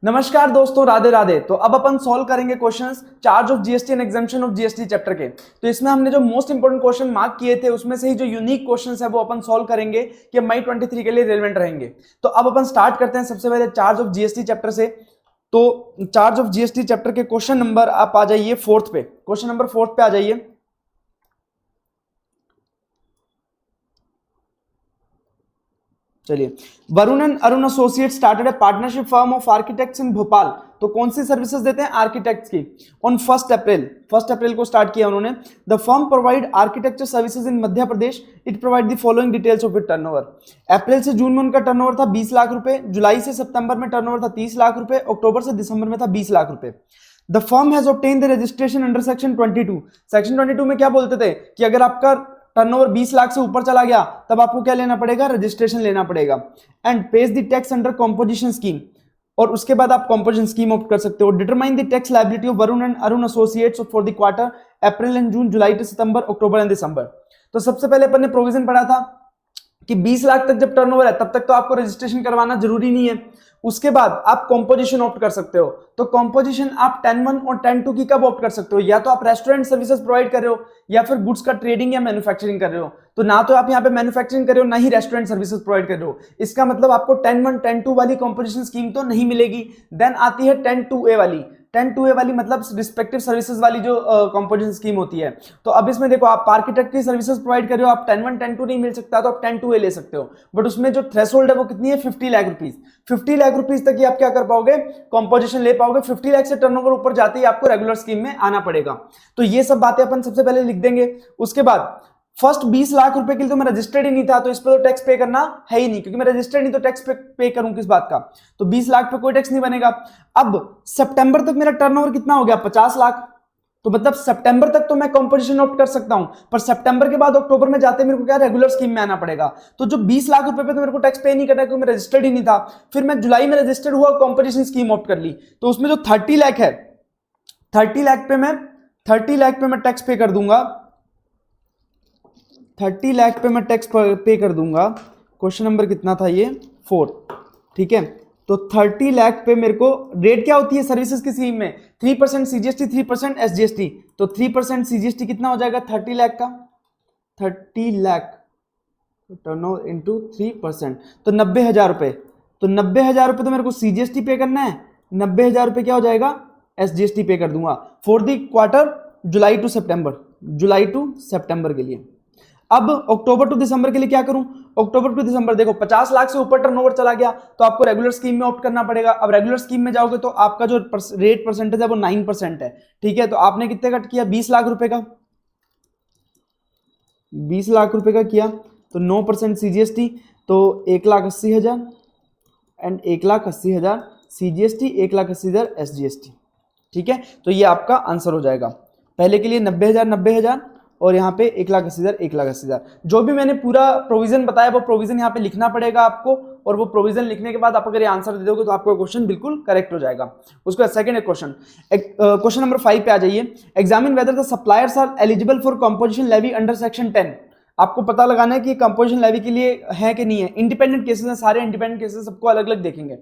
नमस्कार दोस्तों, राधे राधे। तो अब अपन सॉल्व करेंगे questions charge of GST and exemption of GST chapter के। तो इसमें हमने जो मोस्ट इंपोर्टेंट क्वेश्चन मार्क किए थे उसमें से ही जो यूनिक क्वेश्चंस है वो अपन सॉल्व करेंगे कि मई 23 के लिए रेलेवेंट रहेंगे। तो अब अपन स्टार्ट करते हैं सबसे पहले चार्ज ऑफ जीएसटी चैप्टर से। तो चार्ज ऑफ जीएसटी चैप्टर के क्वेश्चन नंबर आप आ जाइए फोर्थ पे, क्वेश्चन नंबर फोर्थ पे आ जाइए। चलिए, Varun and Arun associate started a partnership firm of architects in Bhopal. तो कौन सी सर्विसेज देते हैं? आर्किटेक्ट्स की। ऑन 1 अप्रैल को स्टार्ट किया उन्होंने। The firm provide architecture services in Madhya Pradesh. It provide the following details of it turnover. अप्रैल से जून में उनका टर्नओवर था 20 लाख रुपए, जुलाई से सितंबर में टर्नओवर था 30 लाख रुपए, अक्टूबर से दिसंबर में था 20 लाख रुपए। The firm has obtain the registration under section 22। Section 22 में क्या बोलते थे कि अगर आपका टर्नओवर 20 लाख से ऊपर चला गया तब आपको क्या लेना पड़ेगा? रजिस्ट्रेशन लेना पड़ेगा। And page the tax under composition scheme, और उसके बाद आप कॉम्पोजिशन स्कीम ऑप्ट कर सकते हो। Determine the tax liability of Varun and Arun associates for the quarter April and June, July to September, October and December. तो सबसे पहले अपन ने प्रोविजन पढ़ा था कि 20 लाख तक जब टर्नओवर है तब तक तो आपको रजिस्ट्रेशन करवाना जरूरी नहीं है। उसके बाद आप कॉम्पोजिशन ऑप्ट कर सकते हो। तो कॉम्पोजिशन आप 10(1) और 10(2) की कब ऑप्ट कर सकते हो? या तो आप रेस्टोरेंट सर्विसेज प्रोवाइड कर रहे हो या फिर गुड्स का ट्रेडिंग या मैन्युफैक्चरिंग कर रहे हो। तो ना तो आप यहाँ पे मैन्युफैक्चरिंग कर रहे हो ना ही रेस्टोरेंट सर्विसेज प्रोवाइड कर रहे हो। इसका मतलब आपको 10(1) 10(2) वाली कॉम्पोजिशन स्कीम तो नहीं मिलेगी। देन आती है 10(2)(a) वाली। 10(2)(a) वाली मतलब रिस्पेक्टिव सर्विसेज वाली जो कॉम्पोजिशन स्कीम होती है। तो अब इसमें देखो, आप आर्किटेक्ट की सर्विसेज प्रोवाइड कर रहे हो, आप 10(1) 10(2) नहीं मिल सकता तो आप 10(2)(a) ले सकते हो। बट उसमें जो थ्रेशोल्ड है वो कितनी है? 50 लाख रुपीज। 50 लाख रुपीज तक ही आप क्या कर पाओगे? कॉम्पोजिशन ले पाओगे। 50 लाख से टर्नओवर ऊपर जाते ही आपको रेगुलर स्कीम में आना पड़ेगा। तो ये सब बातें अपन सबसे पहले लिख देंगे। उसके बाद फर्स्ट 20 लाख रुपए के लिए तो मैं रजिस्टर्ड ही नहीं था, तो इस पर तो टैक्स पे करना है ही नहीं, क्योंकि मैं रजिस्टर्ड नहीं तो टैक्स पे करूं किस बात का? तो 20 लाख पे कोई टैक्स नहीं बनेगा। अब सितंबर तक मेरा टर्नओवर कितना हो गया? 50 लाख। तो मतलब सितंबर तक तो मैं कॉम्पोजिशन ऑप्ट कर सकता हूं, पर सितंबर के बाद अक्टूबर में जाते मेरे को क्या रेगुलर स्कीम में आना पड़ेगा। तो जो 20 लाख रुपए पे तो मेरे को टैक्स पे नहीं करना क्योंकि मैं रजिस्टर्ड ही नहीं था। फिर मैं जुलाई में रजिस्टर्ड हुआ, कॉम्पोजिशन स्कीम ऑप्ट कर ली। तो उसमें जो 30 लाख है, 30 लाख पे मैं टैक्स पे कर दूंगा। 30 लाख पे मैं टैक्स पे कर दूंगा। क्वेश्चन नंबर कितना था ये? 4। ठीक है, तो 30 लाख पे मेरे को रेट क्या होती है सर्विसेज की स्कीम में? 3% सीजीएसटी, 3% एसजीएसटी। तो 3% सीजीएसटी कितना हो जाएगा 30 लाख का? 30 लाख टर्नओवर इंटू 3%, तो 90,000 रुपए। तो 90,000 रुपए तो मेरे को सीजीएसटी पे करना है, 90,000 रुपए क्या हो जाएगा? एसजीएसटी पे कर दूंगा for the quarter July to September के लिए। अब अक्टूबर टू दिसंबर के लिए क्या करूं? अक्टूबर टू दिसंबर देखो, 50 लाख से ऊपर टर्नओवर चला गया तो आपको रेगुलर स्कीम में ऑप्ट करना पड़ेगा। अब रेगुलर स्कीम में जाओगे तो आपका जो रेट परसेंटेज है वो 9% है। ठीक है, तो आपने कितने कट किया? 20 लाख रुपए का, 20 लाख रुपए का किया तो 9% सीजीएसटी, तो 1,80,000 एंड 1,80,000 सीजीएसटी, 1,80,000 एसजीएसटी। ठीक है, तो ये आपका आंसर हो जाएगा। पहले के लिए 90,000 और यहाँ पे 1,80,000। जो भी मैंने पूरा प्रोविजन बताया वो प्रोविजन यहाँ पे लिखना पड़ेगा आपको, और वो प्रोविजन लिखने के बाद आप अगर ये आंसर दे दोगे तो आपका क्वेश्चन बिल्कुल करेक्ट हो जाएगा। उसके बाद सेकंड क्वेश्चन नंबर 5 पे आ जाइए। Examine whether the suppliers are eligible for composition levy under section 10। आपको पता लगाना है कि कंपोजिशन लेवी के लिए है कि नहीं है। इंडिपेंडेंट केसेस हैं, सारे इंडिपेंडेंट केसेस, सबको अलग अलग देखेंगे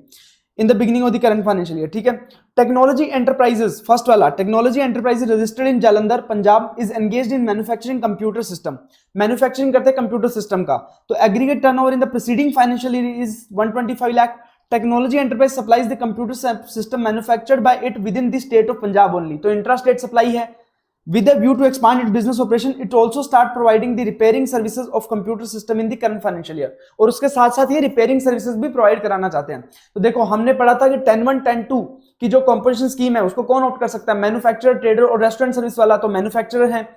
in the beginning of the current financial year. ठीक है, टेक्नोलॉजी एंटरप्राइजेस, फर्स्ट वाला, technology enterprises registered in Jalandhar Punjab is engaged in manufacturing computer system. Manufacturing करते हैं कंप्यूटर सिस्टम का। तो aggregate turnover in the preceding financial year is 125 lakh. Technology enterprise supplies the computer system manufactured by it with in the state of Punjab only. तो intra state supply है। With a view to expand its business operation, it also start providing the repairing services of computer system in the current financial year। और उसके साथ साथ ये repairing services भी provide कराना चाहते हैं। तो देखो, हमने पढ़ा था कि 10(1) 10(2) की जो कॉम्पोजिशन स्कीम है उसको कौन ऑप्ट कर सकता है? मैन्युफैक्चरर, ट्रेडर और रेस्टोरेंट सर्विस वाला। तो मैन्युफैक्चरर है।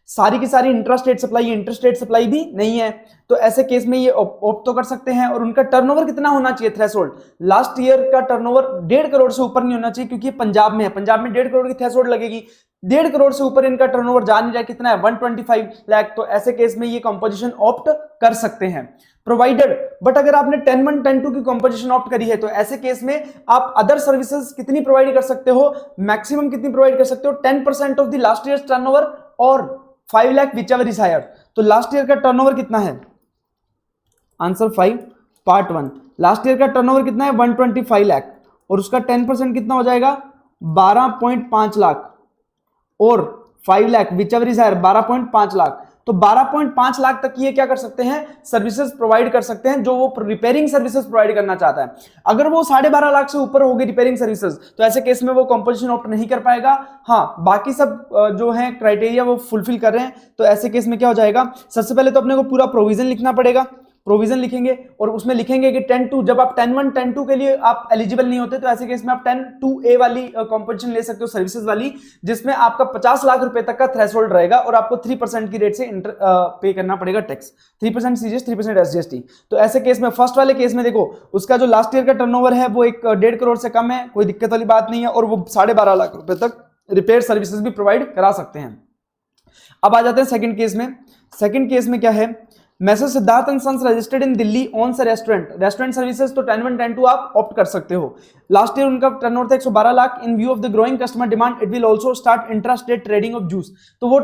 सारी की सारी इंट्रास्टेट सप्लाई, इंटरस्टेट सप्लाई भी नहीं है। तो ऐसे केस में ये ऑप्ट तो कर सकते हैं। और उनका टर्नओवर कितना होना चाहिए? थ्रेशोल्ड लास्ट ईयर का टर्नओवर 1.5 करोड़ से ऊपर नहीं होना चाहिए, क्योंकि पंजाब में है। पंजाब में 1.5 करोड़ की थ्रेशोल्ड लगेगी। 1.5 करोड़ से ऊपर इनका टर्नओवर जा नहीं रहा है। कितना है? 125 लाख। तो ऐसे केस में ये कंपोजिशन ऑप्ट कर सकते हैं प्रोवाइडेड। बट अगर आपने 10(1) 10(2) की कंपोजिशन ऑप्ट करी है तो ऐसे केस में आप अदर सर्विसेज कितनी प्रोवाइड कर सकते हो? मैक्सिमम कितनी प्रोवाइड कर सकते हो? 10% of the last year turnover और 5 lakh whichever is higher. तो लास्ट ईयर का टर्नओवर कितना है? Answer 5 part 1। लास्ट ईयर का टर्नओवर कितना है? 125 लाख। और उसका 10% कितना हो जाएगा 12.5 लाख, और 5 lakh whichever is higher 12.5 lakh. तो 12.5 लाख तक ये क्या कर सकते हैं, सर्विसेज प्रोवाइड कर सकते हैं, जो वो रिपेयरिंग सर्विसेज प्रोवाइड करना चाहता है। अगर वो 12.5 लाख से ऊपर होगी रिपेयरिंग सर्विसेज, तो ऐसे केस में वो कंपोजिशन ऑप्ट नहीं कर पाएगा। हाँ, बाकी सब जो है क्राइटेरिया वो फुलफिल कर रहे हैं, तो ऐसे केस में क्या हो जाएगा, सबसे पहले तो अपने को पूरा प्रोविजन लिखना पड़ेगा। प्रोविजन लिखेंगे और उसमें लिखेंगे कि 10-2, जब आप 10-1 10-2 के लिए आप एलिजिबल नहीं होते, तो ऐसे केस में आप 10-2A वाली कंपोजिशन ले सकते हो, सर्विसेज वाली, जिसमें आपका 50 लाख रुपए तक का थ्रेशोल्ड रहेगा और आपको 3% की रेट से पे करना पड़ेगा टैक्स, 3% सीजीएस 3% एसजीएसटी। तो ऐसे केस में फर्स्ट वाले केस में देखो उसका जो लास्ट ईयर का टर्नओवर है वो 1.5 करोड़ से कम है, कोई दिक्कत वाली बात नहीं है, और वो 12.5 लाख रुपए तक रिपेयर सर्विसेज भी प्रोवाइड करा सकते हैं। अब आ जाते हैं सेकंड केस में। सेकंड केस में क्या है, messrs Siddharth and sons registered in Delhi owns restaurant services, तो 10-1 10-2 आप ऑप्ट कर सकते हो। लास्ट ईयर उनका टर्नओवर था 112 लाख। इन view of the growing customer demand it will also start intra state trading of juice, तो वो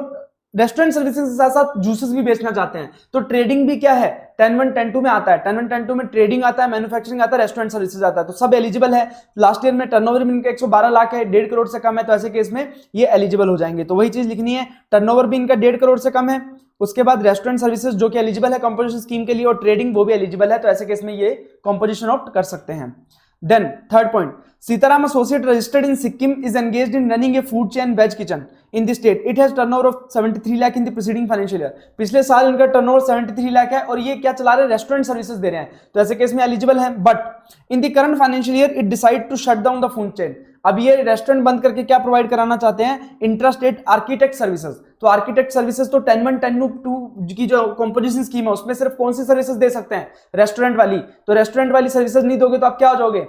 रेस्टोरेंट सर्विसेज के साथ साथ जूसेस भी बेचना चाहते हैं, तो ट्रेडिंग भी क्या है 10-1 10-2 में आता है। 10-1 10-2 में ट्रेडिंग आता है, मैन्युफैक्चरिंग आता है, रेस्टोरेंट सर्विसेज आता है, तो सब एलिजिबल है। लास्ट ईयर में टर्नओवर भी इनका 112 लाख है, 1.5 करोड़ से कम है, तो ऐसे केस में ये एलिजिबल हो जाएंगे। तो वही चीज लिखनी है, टर्नओवर भी इनका 1.5 करोड़ से कम है, उसके बाद रेस्टोरेंट सर्विसेज जो कि एलिजिबल है कंपोजिशन स्कीम के लिए, और ट्रेडिंग वो भी एलिजिबल है, तो ऐसे केस में ये कंपोजिशन ऑप्ट कर सकते हैं। Then third point, Sitaram associate registered in Sikkim is engaged in running a food chain veg kitchen in the state, it has turnover of 73 lakh in the preceding financial year. पिछले साल इनका टर्नओवर 73 लाख है और ये क्या चला रहे हैं, रेस्टोरेंट सर्विसेज दे रहे हैं, तो ऐसे केस में एलिजिबल है। But in the current financial year it decide to shut down the food chain, अब ये रेस्टोरेंट बंद करके क्या प्रोवाइड कराना चाहते हैं, इंट्रास्टेट आर्किटेक्ट सर्विसेज। तो आर्किटेक्ट सर्विसेज तो 10-1 10-2 की जो कंपोजिशन स्कीम है उसमें सिर्फ कौन सी सर्विसेज दे सकते हैं, रेस्टोरेंट वाली, तो रेस्टोरेंट वाली सर्विसेज नहीं दोगे तो आप क्या हो जाओगे,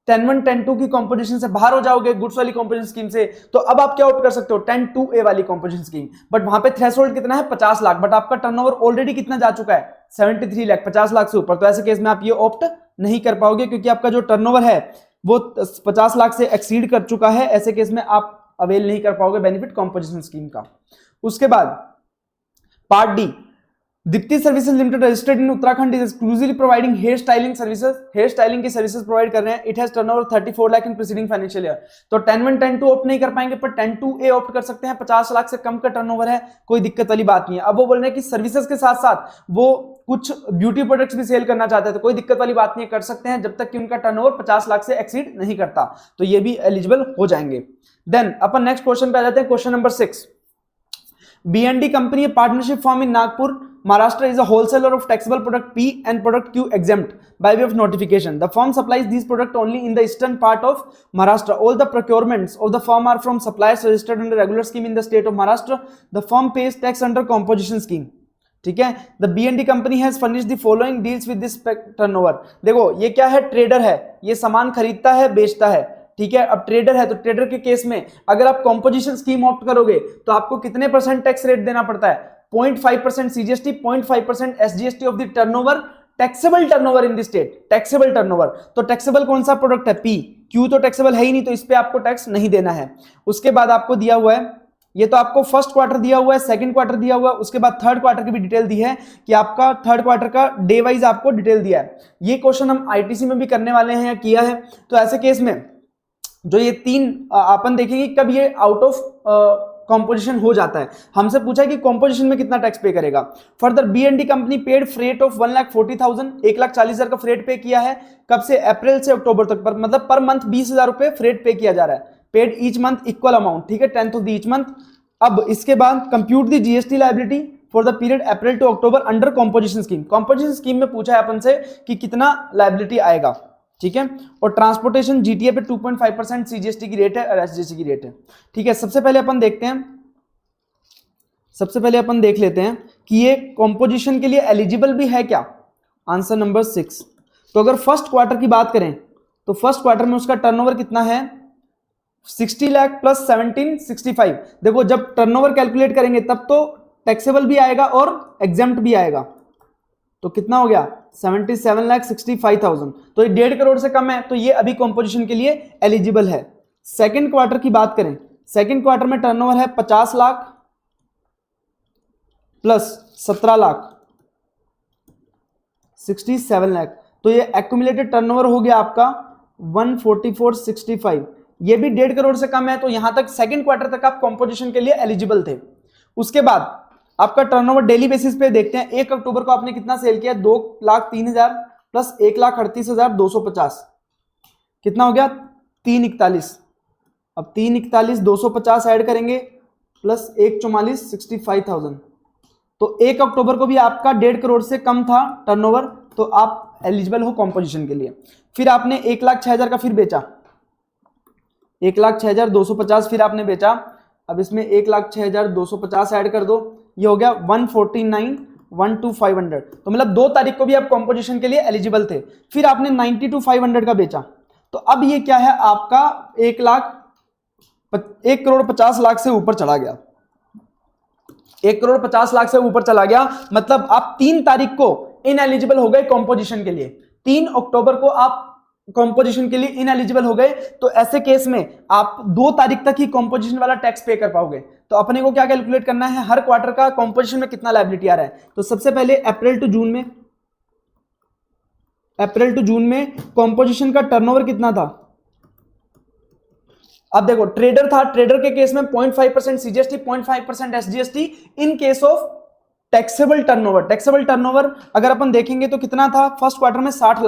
10-1 10-2 की कंपोजिशन से बाहर हो जाओगे, गुड्स वाली कंपोजिशन स्कीम से। तो अब आप क्या ऑप्ट कर सकते हो, 10-2A वाली कंपोजिशन स्कीम, बट वहां पे थ्रेशोल्ड कितना है 50 लाख, बट आपका टर्नओवर ऑलरेडी कितना जा चुका है 73 लाख, 50 लाख से ऊपर, तो ऐसे केस में आप ये ऑप्ट नहीं कर पाओगे, क्योंकि आपका जो टर्नओवर है वो 50 लाख से एक्सीड कर चुका है, ऐसे केस में आप अवेल नहीं कर पाओगे बेनिफिट कंपोजिशन स्कीम का। उसके बाद part D, Deepti services limited registered in Uttarakhand is exclusively providing hair styling services, hair styling की सर्विसेज प्रोवाइड कर रहे हैं। It has turnover 34 lakh in preceding financial year, तो 10-1 10-2 ऑप्ट नहीं कर पाएंगे, पर 10-2A ऑप्ट कर सकते हैं, 50 लाख से कम का टर्नओवर है, कोई दिक्कत वाली बात नहीं है। अब वो बोल रहे हैं कि सर्विसेज के साथ साथ वो कुछ ब्यूटी प्रोडक्ट्स भी सेल करना चाहते हैं, तो कोई दिक्कत वाली बात नहीं है, कर सकते हैं, जब तक कि उनका टर्नओवर 50 लाख से एक्सीड नहीं करता, तो ये भी एलिजिबल हो जाएंगे। देन अपन नेक्स्ट क्वेश्चन पे आ जाते हैं, question number 6। B&D company, a partnership firm in Nagpur, Maharashtra, is a wholesaler of taxable product P and product Q exempt by way of notification. The firm supplies these products only in the eastern part of Maharashtra. All the procurements of the firm are from suppliers registered under regular scheme in the state of Maharashtra. The firm pays tax under composition scheme. ठीक है, the B&D company has furnished the following deals with this turnover. देखो ये क्या है, trader है, ये सामान खरीदता है बेचता है, ठीक है। अब ट्रेडर है तो ट्रेडर के केस में अगर आप कंपोजिशन स्कीम ऑप्ट करोगे तो आपको कितने % टैक्स रेट देना पड़ता है, 0.5% CGST, 0.5% SGST of the turnover, taxable turnover in the state, taxable turnover. तो टैक्सेबल कौन सा प्रोडक्ट है, पी, क्यू तो टैक्सेबल है ही नहीं, तो इस पे आपको टैक्स नहीं देना है। उसके बाद आपको दिया हुआ है, ये तो आपको फर्स्ट क्वार्टर दिया हुआ है, सेकंड क्वार्टर दिया हुआ है, उसके बाद थर्ड क्वार्टर की भी डिटेल दी है कि आपका थर्ड क्वार्टर का डे वाइज आपको डिटेल दिया है। ये क्वेश्चन हम आईटीसी में भी करने वाले हैं या किया है, तो ऐसे केस में जो ये तीन अपन देखेंगे कब ये आउट ऑफ कंपोजिशन हो जाता है। हमसे पूछा है कि कंपोजिशन में कितना टैक्स पे करेगा। Further B&D company paid freight of 1,40,000, 1,40,000 का फ्रेट पे किया है, कब से, अप्रैल से अक्टूबर तक, पर मतलब पर मंथ 20,000 रुपए फ्रेट पे किया जा रहा है, paid each month equal amount, ठीक है, 10th of the each month. अब इसके बाद compute the GST liability for the period April to October under composition scheme. Composition scheme में पूछा है अपन से कि कितना लायबिलिटी आएगा, ठीक है। और ट्रांसपोर्टेशन जीटीए पे 2.5% सीजीएसटी की रेट है और एसजीएसटी की रेट है, ठीक है। सबसे पहले अपन देखते हैं, सबसे पहले अपन देख लेते हैं कि ये कंपोजिशन के लिए एलिजिबल भी है क्या। Answer number 6। तो अगर फर्स्ट क्वार्टर की बात करें तो फर्स्ट क्वार्टर में उसका टर्नओवर कितना है, 60 लाख प्लस 1765। देखो जब टर्नओवर कैलकुलेट करेंगे तब तो टैक्सेबल भी आएगा और एग्जेम्प्ट भी आएगा, तो कितना हो गया 77,65,000, तो ये 1.5 करोड़ से कम है, तो ये अभी कंपोजिशन के लिए एलिजिबल है। सेकंड क्वार्टर की बात करें, सेकंड क्वार्टर में टर्नओवर है 50 लाख प्लस 17 लाख 67 लाख, तो ये एक्यूमुलेटेड टर्नओवर हो गया आपका 14465, ये भी 1.5 करोड़ से कम है, तो यहां तक सेकंड क्वार्टर तक आप कॉम्पोजिशन के लिए एलिजिबल थे। उसके बाद आपका टर्नओवर डेली बेसिस पे देखते हैं। 1 अक्टूबर को आपने कितना सेल किया, 2,03,000 प्लस 1,38,250, कितना हो गया 341। अब 341,250 ऐड करेंगे प्लस 144 65,000, तो 1 अक्टूबर को भी आपका 1.5 करोड़ से कम था टर्नओवर, तो आप एलिजिबल हो कॉम्पोजिशन के लिए। फिर आपने 1,06,000 का फिर बेचा, 1,06,250 फिर आपने बेचा। अब इसमें 1,06,250 ऐड कर दो, ये हो गया 149,12,500, तो मतलब 2 तारीख को भी आप कॉम्पोजिशन के लिए एलिजिबल थे। फिर आपने 92,500 का बेचा, तो अब ये क्या है आपका 1,50,00,000 से ऊपर चला गया, 1,50,00,000 से ऊपर चला गया, मतलब आप 3 तारीख को इनएलिजिबल हो गए कॉम्पोजिशन के लिए। 3 अक्टूबर को आप कॉम्पोजिशन के लिए इनएलिजिबल हो गए, तो ऐसे केस में आप 2 तारीख तक ही कॉम्पोजिशन वाला टैक्स पे कर पाओगे। तो अपने को क्या कैलकुलेट करना है, हर क्वार्टर का कॉम्पोजिशन में कितना लायबिलिटी आ रहा है। तो सबसे पहले अप्रैल टू जून में कॉम्पोजिशन का टर्नओवर कितना था। अब देखो ट्रेडर था, ट्रेडर के केस में 0.5% CGST, 0.5% SGST in case of taxable turnover. Taxable turnover अगर अपन देखेंगे तो कितना था फर्स्ट क्वार्टर में 60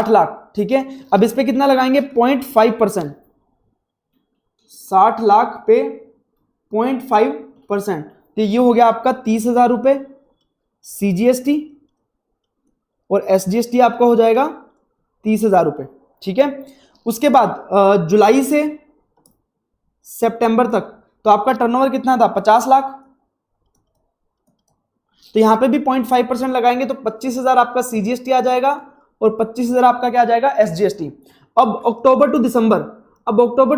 लाख, ठीक है। अब इस पे कितना लगाएंगे 0.5%, 60 लाख पे 0.5%, तो ये हो गया आपका 30,000 रुपए सीजीएसटी, और एसजीएसटी आपका हो जाएगा 30,000 रुपए, ठीक है। उसके बाद जुलाई से सितंबर तक तो आपका टर्नओवर कितना था 50 लाख, तो यहां पे भी 0.5% लगाएंगे तो 25,000 आपका सीजीएसटी आ जाएगा, और 25,000 आपका क्या आ जाएगा एसजीएसटी। अब अक्टूबर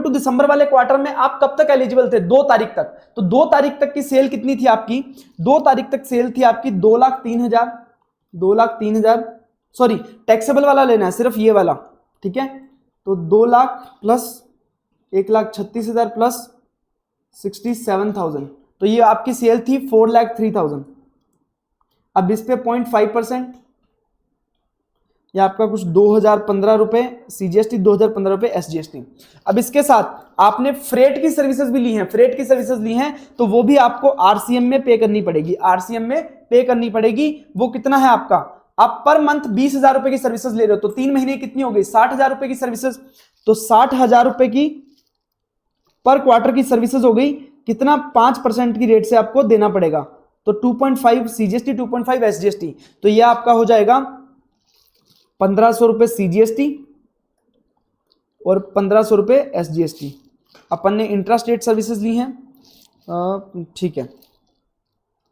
टू दिसंबर वाले क्वार्टर में आप कब तक एलिजिबल थे, 2 तारीख तक। तो 2 तारीख तक की सेल कितनी थी आपकी, 2 तारीख तक सेल थी आपकी 2,03,000, सॉरी टैक्सेबल वाला लेना है सिर्फ ये वाला, ठीक है। तो 2 लाख प्लस 1,36,000 प्लस 67,000, तो ये आपकी सेल थी 4,03,000। अब इस पे 0.5%, या आपका कुछ 2,015 रुपए सीजीएसटी, 2,015 रुपए एसजीएसटी। अब इसके साथ आपने फ्रेट की सर्विसेज भी ली हैं, तो वो भी आपको आरसीएम में पे करनी पड़ेगी। वो कितना है आपका, आप पर मंथ 20,000 रुपए की सर्विसेज ले रहे हो, तो 3 महीने कितनी हो गई 60,000 रुपए की सर्विसेज, तो 60,000 रुपए की पर क्वार्टर की सर्विसेज हो गई, कितना 5% की रेट से आपको देना पड़ेगा, तो 2.5 सीजीएसटी 2.5 एसजीएसटी, तो ये आपका हो जाएगा 1,500 रुपए सीजीएसटी और 1,500 रुपए एसजीएसटी। अपन ने इंट्रास्टेट सर्विसेज ली हैं, ठीक है,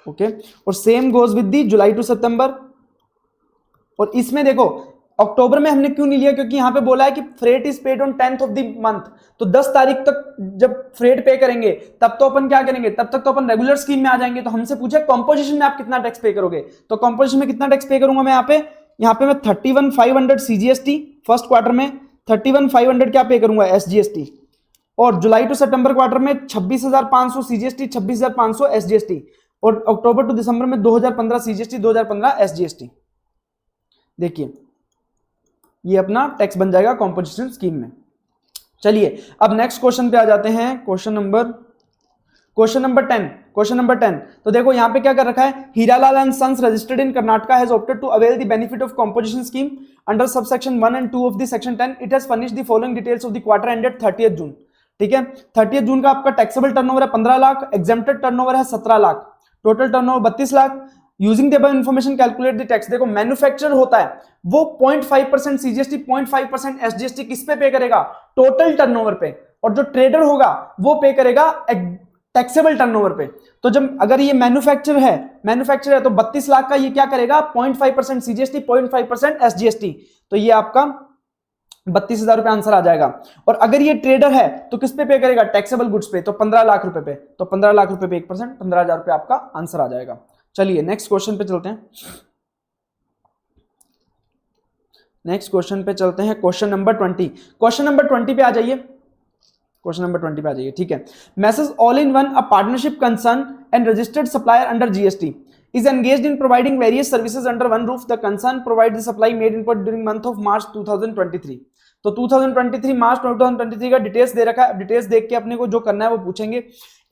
ओके। और same goes with the July to September. और इसमें देखो अक्टूबर में हमने क्यों नहीं लिया, क्योंकि यहां पे बोला है कि freight is paid on 10th of the month, तो 10 तारीख तक जब फ्रेट पे करेंगे तब तो अपन क्या करेंगे, तब तक तो अपन रेगुलर स्कीम में आ जाएंगे। तो हमसे पूछे कॉम्पोजिशन में आप कितना टैक्स पे करोगे, तो कॉम्पोजिशन में कितना टैक्स पे करूंगा मैं यहाँ पे मैं 31,500 सीजीएसटी फर्स्ट क्वार्टर में, 31,500 क्या पे करूंगा एसजीएसटी, और जुलाई टू सितंबर क्वार्टर में 26,500 सीजीएसटी, 26,500 एसजीएसटी, और अक्टूबर टू दिसंबर में 2,015 सीजीएसटी, 2,015 एसजीएसटी। देखिए ये अपना टैक्स बन जाएगा कॉम्पोजिशन स्कीम में। चलिए अब नेक्स्ट क्वेश्चन पे आ जाते हैं, क्वेश्चन नंबर 10। तो देखो यहां पे क्या कर रखा है, Hiralal and sons registered in Karnataka has opted to avail the benefit of composition scheme under subsection 1 and 2 of the section 10। It has furnished the following details of the quarter ended 30th June. ठीक है, 30th जून का आपका taxable turnover है 15 lakh, exempted turnover है 17 lakh, total turnover 32 lakh. Using the above information calculate the tax. देखो manufacture होता है वो 0.5% सीजीएसटी 0.5% एसजीएसटी किस पे करेगा, टोटल टर्नओवर पे, और जो ट्रेडर होगा वो पे करेगा टैक्सेबल टर्नओवर पे। तो जब अगर ये मैन्युफैक्चर है तो 32 लाख का ये क्या करेगा 0.5% सीजीएसटी 0.5% एसजीएसटी, तो ये आपका 32,000 रुपए आंसर आ जाएगा। और अगर ये ट्रेडर है तो किस पे करेगा, टैक्सेबल गुड्स पे, तो 15 लाख रुपए पे, तो 15 लाख रुपए पे 1%, 15,000 रुपए आपका आंसर आ जाएगा। चलिए नेक्स्ट क्वेश्चन पे चलते हैं। Question number 20। क्वेश्चन नंबर 20 पे आ जाइए। ठीक है, messrs all in one a partnership concern and registered supplier under GST is engaged in providing various services under one roof. The concern provides the supply made input during month of March 2023. तो 2023 मार्च 2023 का details दे रखा है. Details देख के अपने को जो करना है वो पूछेंगे.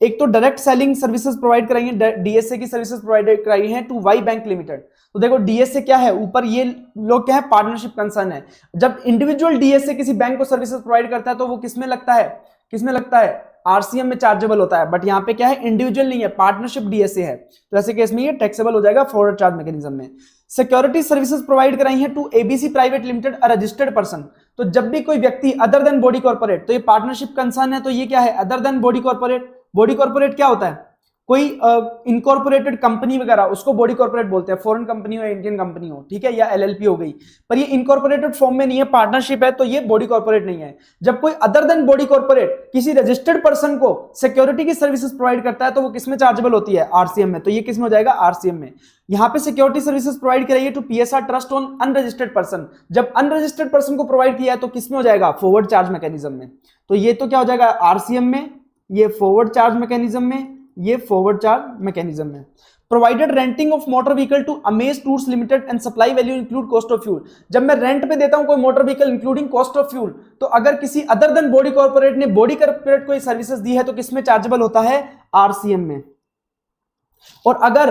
एक तो डायरेक्ट सेलिंग सर्विसेज प्रोवाइड कराई है, डीएसए की सर्विसेज प्रोवाइड कराई है टू वाई बैंक लिमिटेड. तो देखो डीएसए क्या है, ऊपर ये लोग क्या है, पार्टनरशिप कंसर्न है. जब इंडिविजुअल डीएसए किसी बैंक को सर्विसेज प्रोवाइड करता है तो वो किसमें लगता है, किसमें लगता है, आरसीएम में चार्जेबल होता है. बट यहाँ पे क्या है, इंडिविजुअल नहीं है, पार्टनरशिप डीएसए है. तो ऐसे केस में ये टैक्सेबल हो जाएगा फॉरवर्ड चार्ज मैकेनिज्म में. सिक्योरिटी सर्विसेज प्रोवाइड कराई है to ABC private limited a registered person. तो जब भी कोई व्यक्ति अदर देन बॉडी कॉर्पोरेट, तो ये पार्टनरशिप कंसर्न है, तो ये क्या है, other than body corporate. Body corporate क्या होता है, कोई इनकॉर्पोरेटेड कंपनी वगैरह, उसको बॉडी कॉर्पोरेट बोलते हैं, फॉरेन कंपनी हो, इंडियन कंपनी हो, ठीक है, या एलएलपी हो गई. पर ये इनकॉर्पोरेटेड फॉर्म में नहीं है, पार्टनरशिप है, तो ये बॉडी कॉर्पोरेट नहीं है. जब कोई अदर देन बॉडी कॉर्पोरेट किसी रजिस्टर्ड पर्सन को सिक्योरिटी की सर्विसेज प्रोवाइड करता है तो वो किसमें चार्जेबल होती है, आरसीएम में. तो ये किसमें हो जाएगा, आरसीएम में. यहाँ पे सिक्योरिटी सर्विसेज प्रोवाइड कराइए to PSR trust on unregistered person. जब अनरजिस्टर्ड पर्सन को प्रोवाइड किया है तो किसमें हो जाएगा, फॉरवर्ड चार्ज मैकेनिज्म में. तो ये तो क्या हो जाएगा, आरसीएम में, ये फॉरवर्ड चार्ज मैकेनिज्म में, ये फॉरवर्ड चार्ज मैकेनिज्म में. Provided renting of motor vehicle to Amaze tours limited and supply value include cost of fuel. जब मैं रेंट पे देता हूं कोई motor vehicle including cost of fuel, तो अगर किसी अदर देन बॉडी कॉर्पोरेट ने बॉडी कॉर्पोरेट को सर्विसेज दी है तो किसमें चार्जेबल होता है, आरसीएम में. और अगर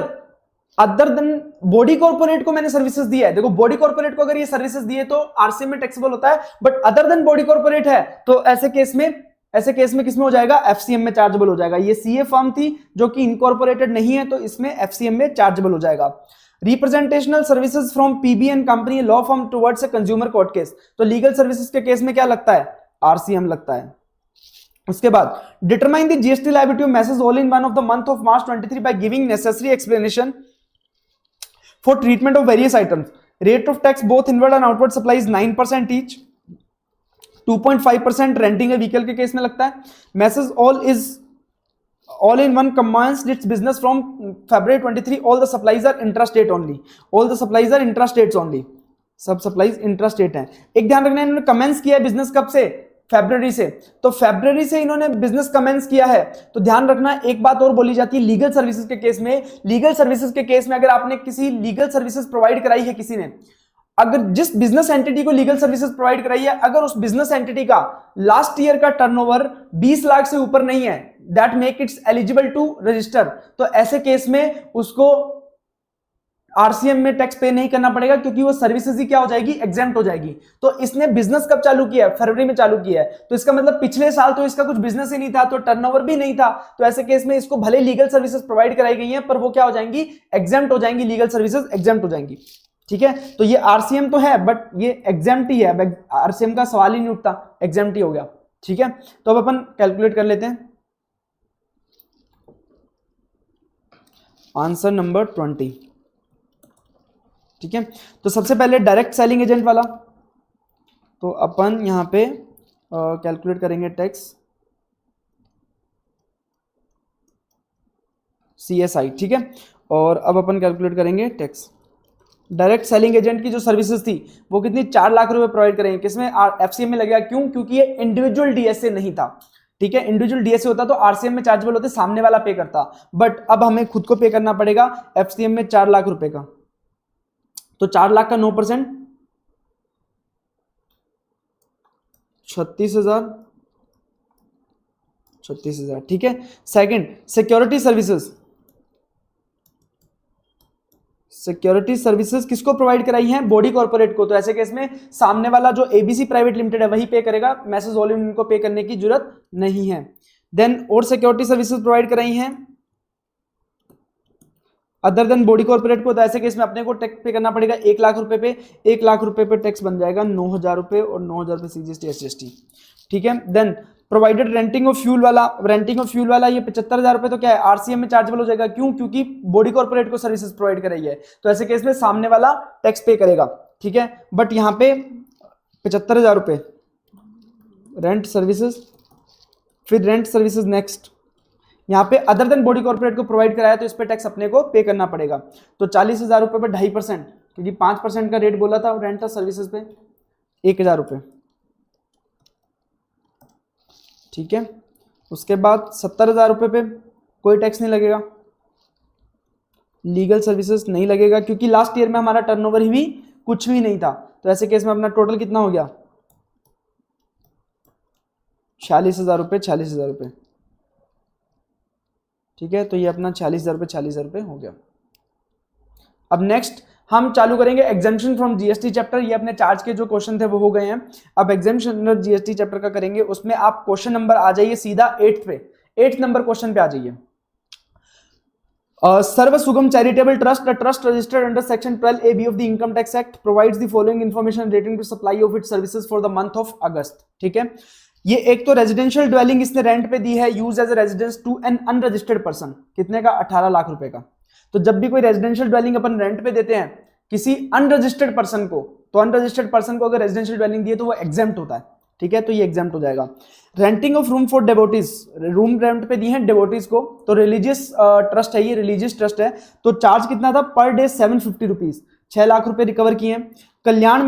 अदर देन बॉडी कॉर्पोरेट को मैंने सर्विसेज दी है, देखो बॉडी कॉर्पोरेट को अगर ये सर्विसेज दिए तो आरसीएम में टैक्सेबल होता है. But other than body corporate है तो ऐसे केस में किसमें हो जाएगा, एफसीएम में चार्जेबल हो जाएगा. ये सीए फर्म थी जो कि इनकॉर्पोरेटेड नहीं है, तो इसमें एफसीएम में चार्जेबल हो जाएगा. Representational services from PBN company law firm towards a consumer court case. तो लीगल सर्विसेज के केस में क्या लगता है, आरसीएम लगता है. उसके बाद determine the GST liability of message all in one of the month of March 23 by giving necessary explanation for treatment of various items. Rate of tax both inward and outward supply is 9% each. 2.5% renting vehicle के case में लगता है. Messrs all in one commenced its business from February 23. All the supplies are intrastate only. All the supplies are intrastates only. सब supplies intrastate हैं. एक ध्यान रखना है, इन्होंने कमेंस किया है बिजनेस कब से, फरवरी से. तो फरवरी से इन्होंने बिजनेस कमेंस किया है. तो ध्यान रखना, एक बात और बोली जाती है लीगल सर्विसेज के केस में. लीगल सर्विसेज के केस में अगर आपने किसी लीगल सर्विसेज प्रोवाइड कराई है किसी ने, अगर जिस बिजनेस एंटिटी को लीगल सर्विसेज प्रोवाइड कराई है, अगर उस बिजनेस एंटिटी का लास्ट ईयर का टर्नओवर 20 लाख से ऊपर नहीं है, that make its eligible to register. तो ऐसे केस में उसको आरसीएम में टैक्स पे नहीं करना पड़ेगा, क्योंकि वो सर्विसेज ही क्या हो जाएगी, एग्जेम्प्ट हो जाएगी. तो इसने बिजनेस कब चालू किया है, फरवरी में चालू किया है. तो इसका मतलब पिछले साल तो इसका कुछ बिजनेस ही नहीं था, तो टर्नओवर भी नहीं था. तो ऐसे केस में इसको भले लीगल सर्विसेज प्रोवाइड कराई गई हैं, पर वो क्या हो जाएंगी, एग्जेम्प्ट हो जाएंगी. लीगल सर्विसेज एग्जेम्प्ट हो जाएंगी. ठीक है, तो ये आरसीएम तो है बट ये एग्जेम्प्ट ही है. आरसीएम का सवाल ही नहीं उठता, एग्जेम्प्ट ही हो गया. ठीक है, तो अब अपन कैलकुलेट कर लेते हैं. Answer number 20. ठीक है, तो सबसे पहले डायरेक्ट सेलिंग एजेंट वाला, तो अपन यहां पे कैलकुलेट करेंगे टैक्स सीएसआई. ठीक है, और अब अपन कैलकुलेट करेंगे टैक्स. डायरेक्ट सेलिंग एजेंट की जो सर्विसेज थी वो कितनी, 4 लाख रुपए प्रोवाइड करेंगे. किसमें, एफसीएम में लगेगा. क्यों, क्योंकि ये इंडिविजुअल डीएसए नहीं था. ठीक है, इंडिविजुअल डीएसए होता तो आरसीएम में चार्जेबल होते, सामने वाला पे करता. बट अब हमें खुद को पे करना पड़ेगा एफसीएम में 4 लाख रुपए का. तो 4 लाख का 9%, 36,000. ठीक है. Second, security services. Security services किसको प्रोवाइड कराई है, बॉडी कॉर्पोरेट को. तो ऐसे केस में सामने वाला जो एबीसी प्राइवेट लिमिटेड है वही पे करेगा. मैसेज ऑल इन को पे करने की जरूरत नहीं है. देन और सिक्योरिटी सर्विसेज प्रोवाइड कराई हैं अदर देन बॉडी कॉर्पोरेट को. तो ऐसे केस में अपने को टैक्स पे करना पड़ेगा 1 लाख रुपए पे. 1 लाख रुपए पे टैक्स बन जाएगा 9,000 रुपए, और 9,000 रुपए सीजीएसटी एसजीएसटी. ठीक है. Then provided renting of fuel वाला, ये 75,000 रुपए तो क्या है, आरसीएम में चार्जेबल हो जाएगा. क्यों, क्योंकि बॉडी कॉर्पोरेट को सर्विसेज प्रोवाइड कराई है. तो ऐसे केस में सामने वाला टैक्स पे करेगा. ठीक है, बट यहाँ पे 75,000 रुपए रेंट सर्विसेज, फिर रेंट सर्विसेज नेक्स्ट. यहाँ पे अदर देन बॉडी कॉर्पोरेट को प्रोवाइड कराया तो इस पे टैक्स अपने को पे करना पड़ेगा. तो 40,000 रुपए पे 2.5%, क्योंकि 5% का रेट बोला था रेंट सर्विसेज पे, 1,000 रुपए. ठीक है, उसके बाद 70,000 रुपए पे कोई टैक्स नहीं लगेगा. लीगल सर्विसेज नहीं लगेगा क्योंकि लास्ट ईयर में हमारा टर्नओवर ही भी कुछ भी नहीं था, तो ऐसे केस में अपना टोटल कितना हो गया 46,000 रुपये, 46,000 रुपये। ठीक है, तो ये अपना 46,000 रुपये, 46,000 रुपये हो गया। अब नेक्स्ट हम चालू करेंगे एग्जेम्पशन फ्रॉम जीएसटी चैप्टर। ये अपने चार्ज के जो क्वेश्चन थे वो हो गए हैं। अब एग्जेम्पशन जीएसटी चैप्टर का करेंगे, उसमें आप क्वेश्चन नंबर आ जाइए सीधा 8 पे, 8 नंबर क्वेश्चन पे आ जाइए। सर्व सुगम charitable trust, a trust registered under section 12AB of the income tax act provides the following information relating to supply of its services for the month of August। ठीक है, ये एक तो रेजिडेंशियल ड्वेलिंग इसने रेंट पे दी है, use as a residence to an unregistered person, कितने का 18 लाख रुपए का। तो जब भी कोई रेजिडेंशियल ड्वेलिंग अपन रेंट पे देते हैं किसी अनरजिस्टर्ड पर्सन को, तो अनरजिस्टर्ड पर्सन को अगर रेजिडेंशियल ड्वेलिंग दिए तो वो एग्जेम्प्ट होता है। ठीक है, तो ये एग्जेम्प्ट हो जाएगा। Renting of room for devotees, room rent पे दिए हैं डेवोटीज को, तो रिलीजियस ट्रस्ट है, ये रिलीजियस ट्रस्ट है, तो चार्ज कितना था पर डे 750 रुपीज, 6 लाख रुपए रिकवर किए हैं। कल्याण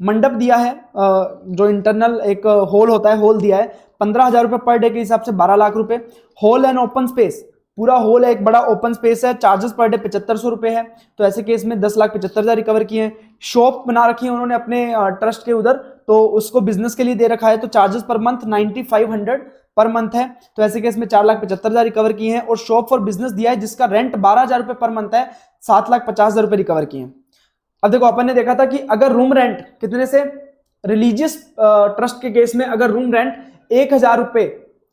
मंडप दिया है, जो इंटरनल एक हॉल होता है, हॉल दिया है 15,000 रुपए पर डे के हिसाब से 12 लाख रुपए। हॉल एंड ओपन स्पेस, पूरा हॉल है, एक बड़ा ओपन स्पेस है, चार्जेस पर डे 7500 रुपए है, तो ऐसे केस में 10,75,000 रिकवर किए हैं। शॉप बना रखी है उन्होंने अपने ट्रस्ट के उधर, तो उसको बिजनेस के लिए दे रखा है, तो charges per month 9500 per month है, तो ऐसे केस में 4,75,000 रिकवर किए हैं। और शॉप फॉर बिजनेस दिया है जिसका रेंट 12,000 रुपए पर मंथ है, 7,50,000 रुपए रिकवर किए हैं। अब देखो अपन ने देखा था कि अगर रूम रेंट कितने से, रिलीजियस ट्रस्ट के केस में अगर रूम रेंट 1,000 रुपए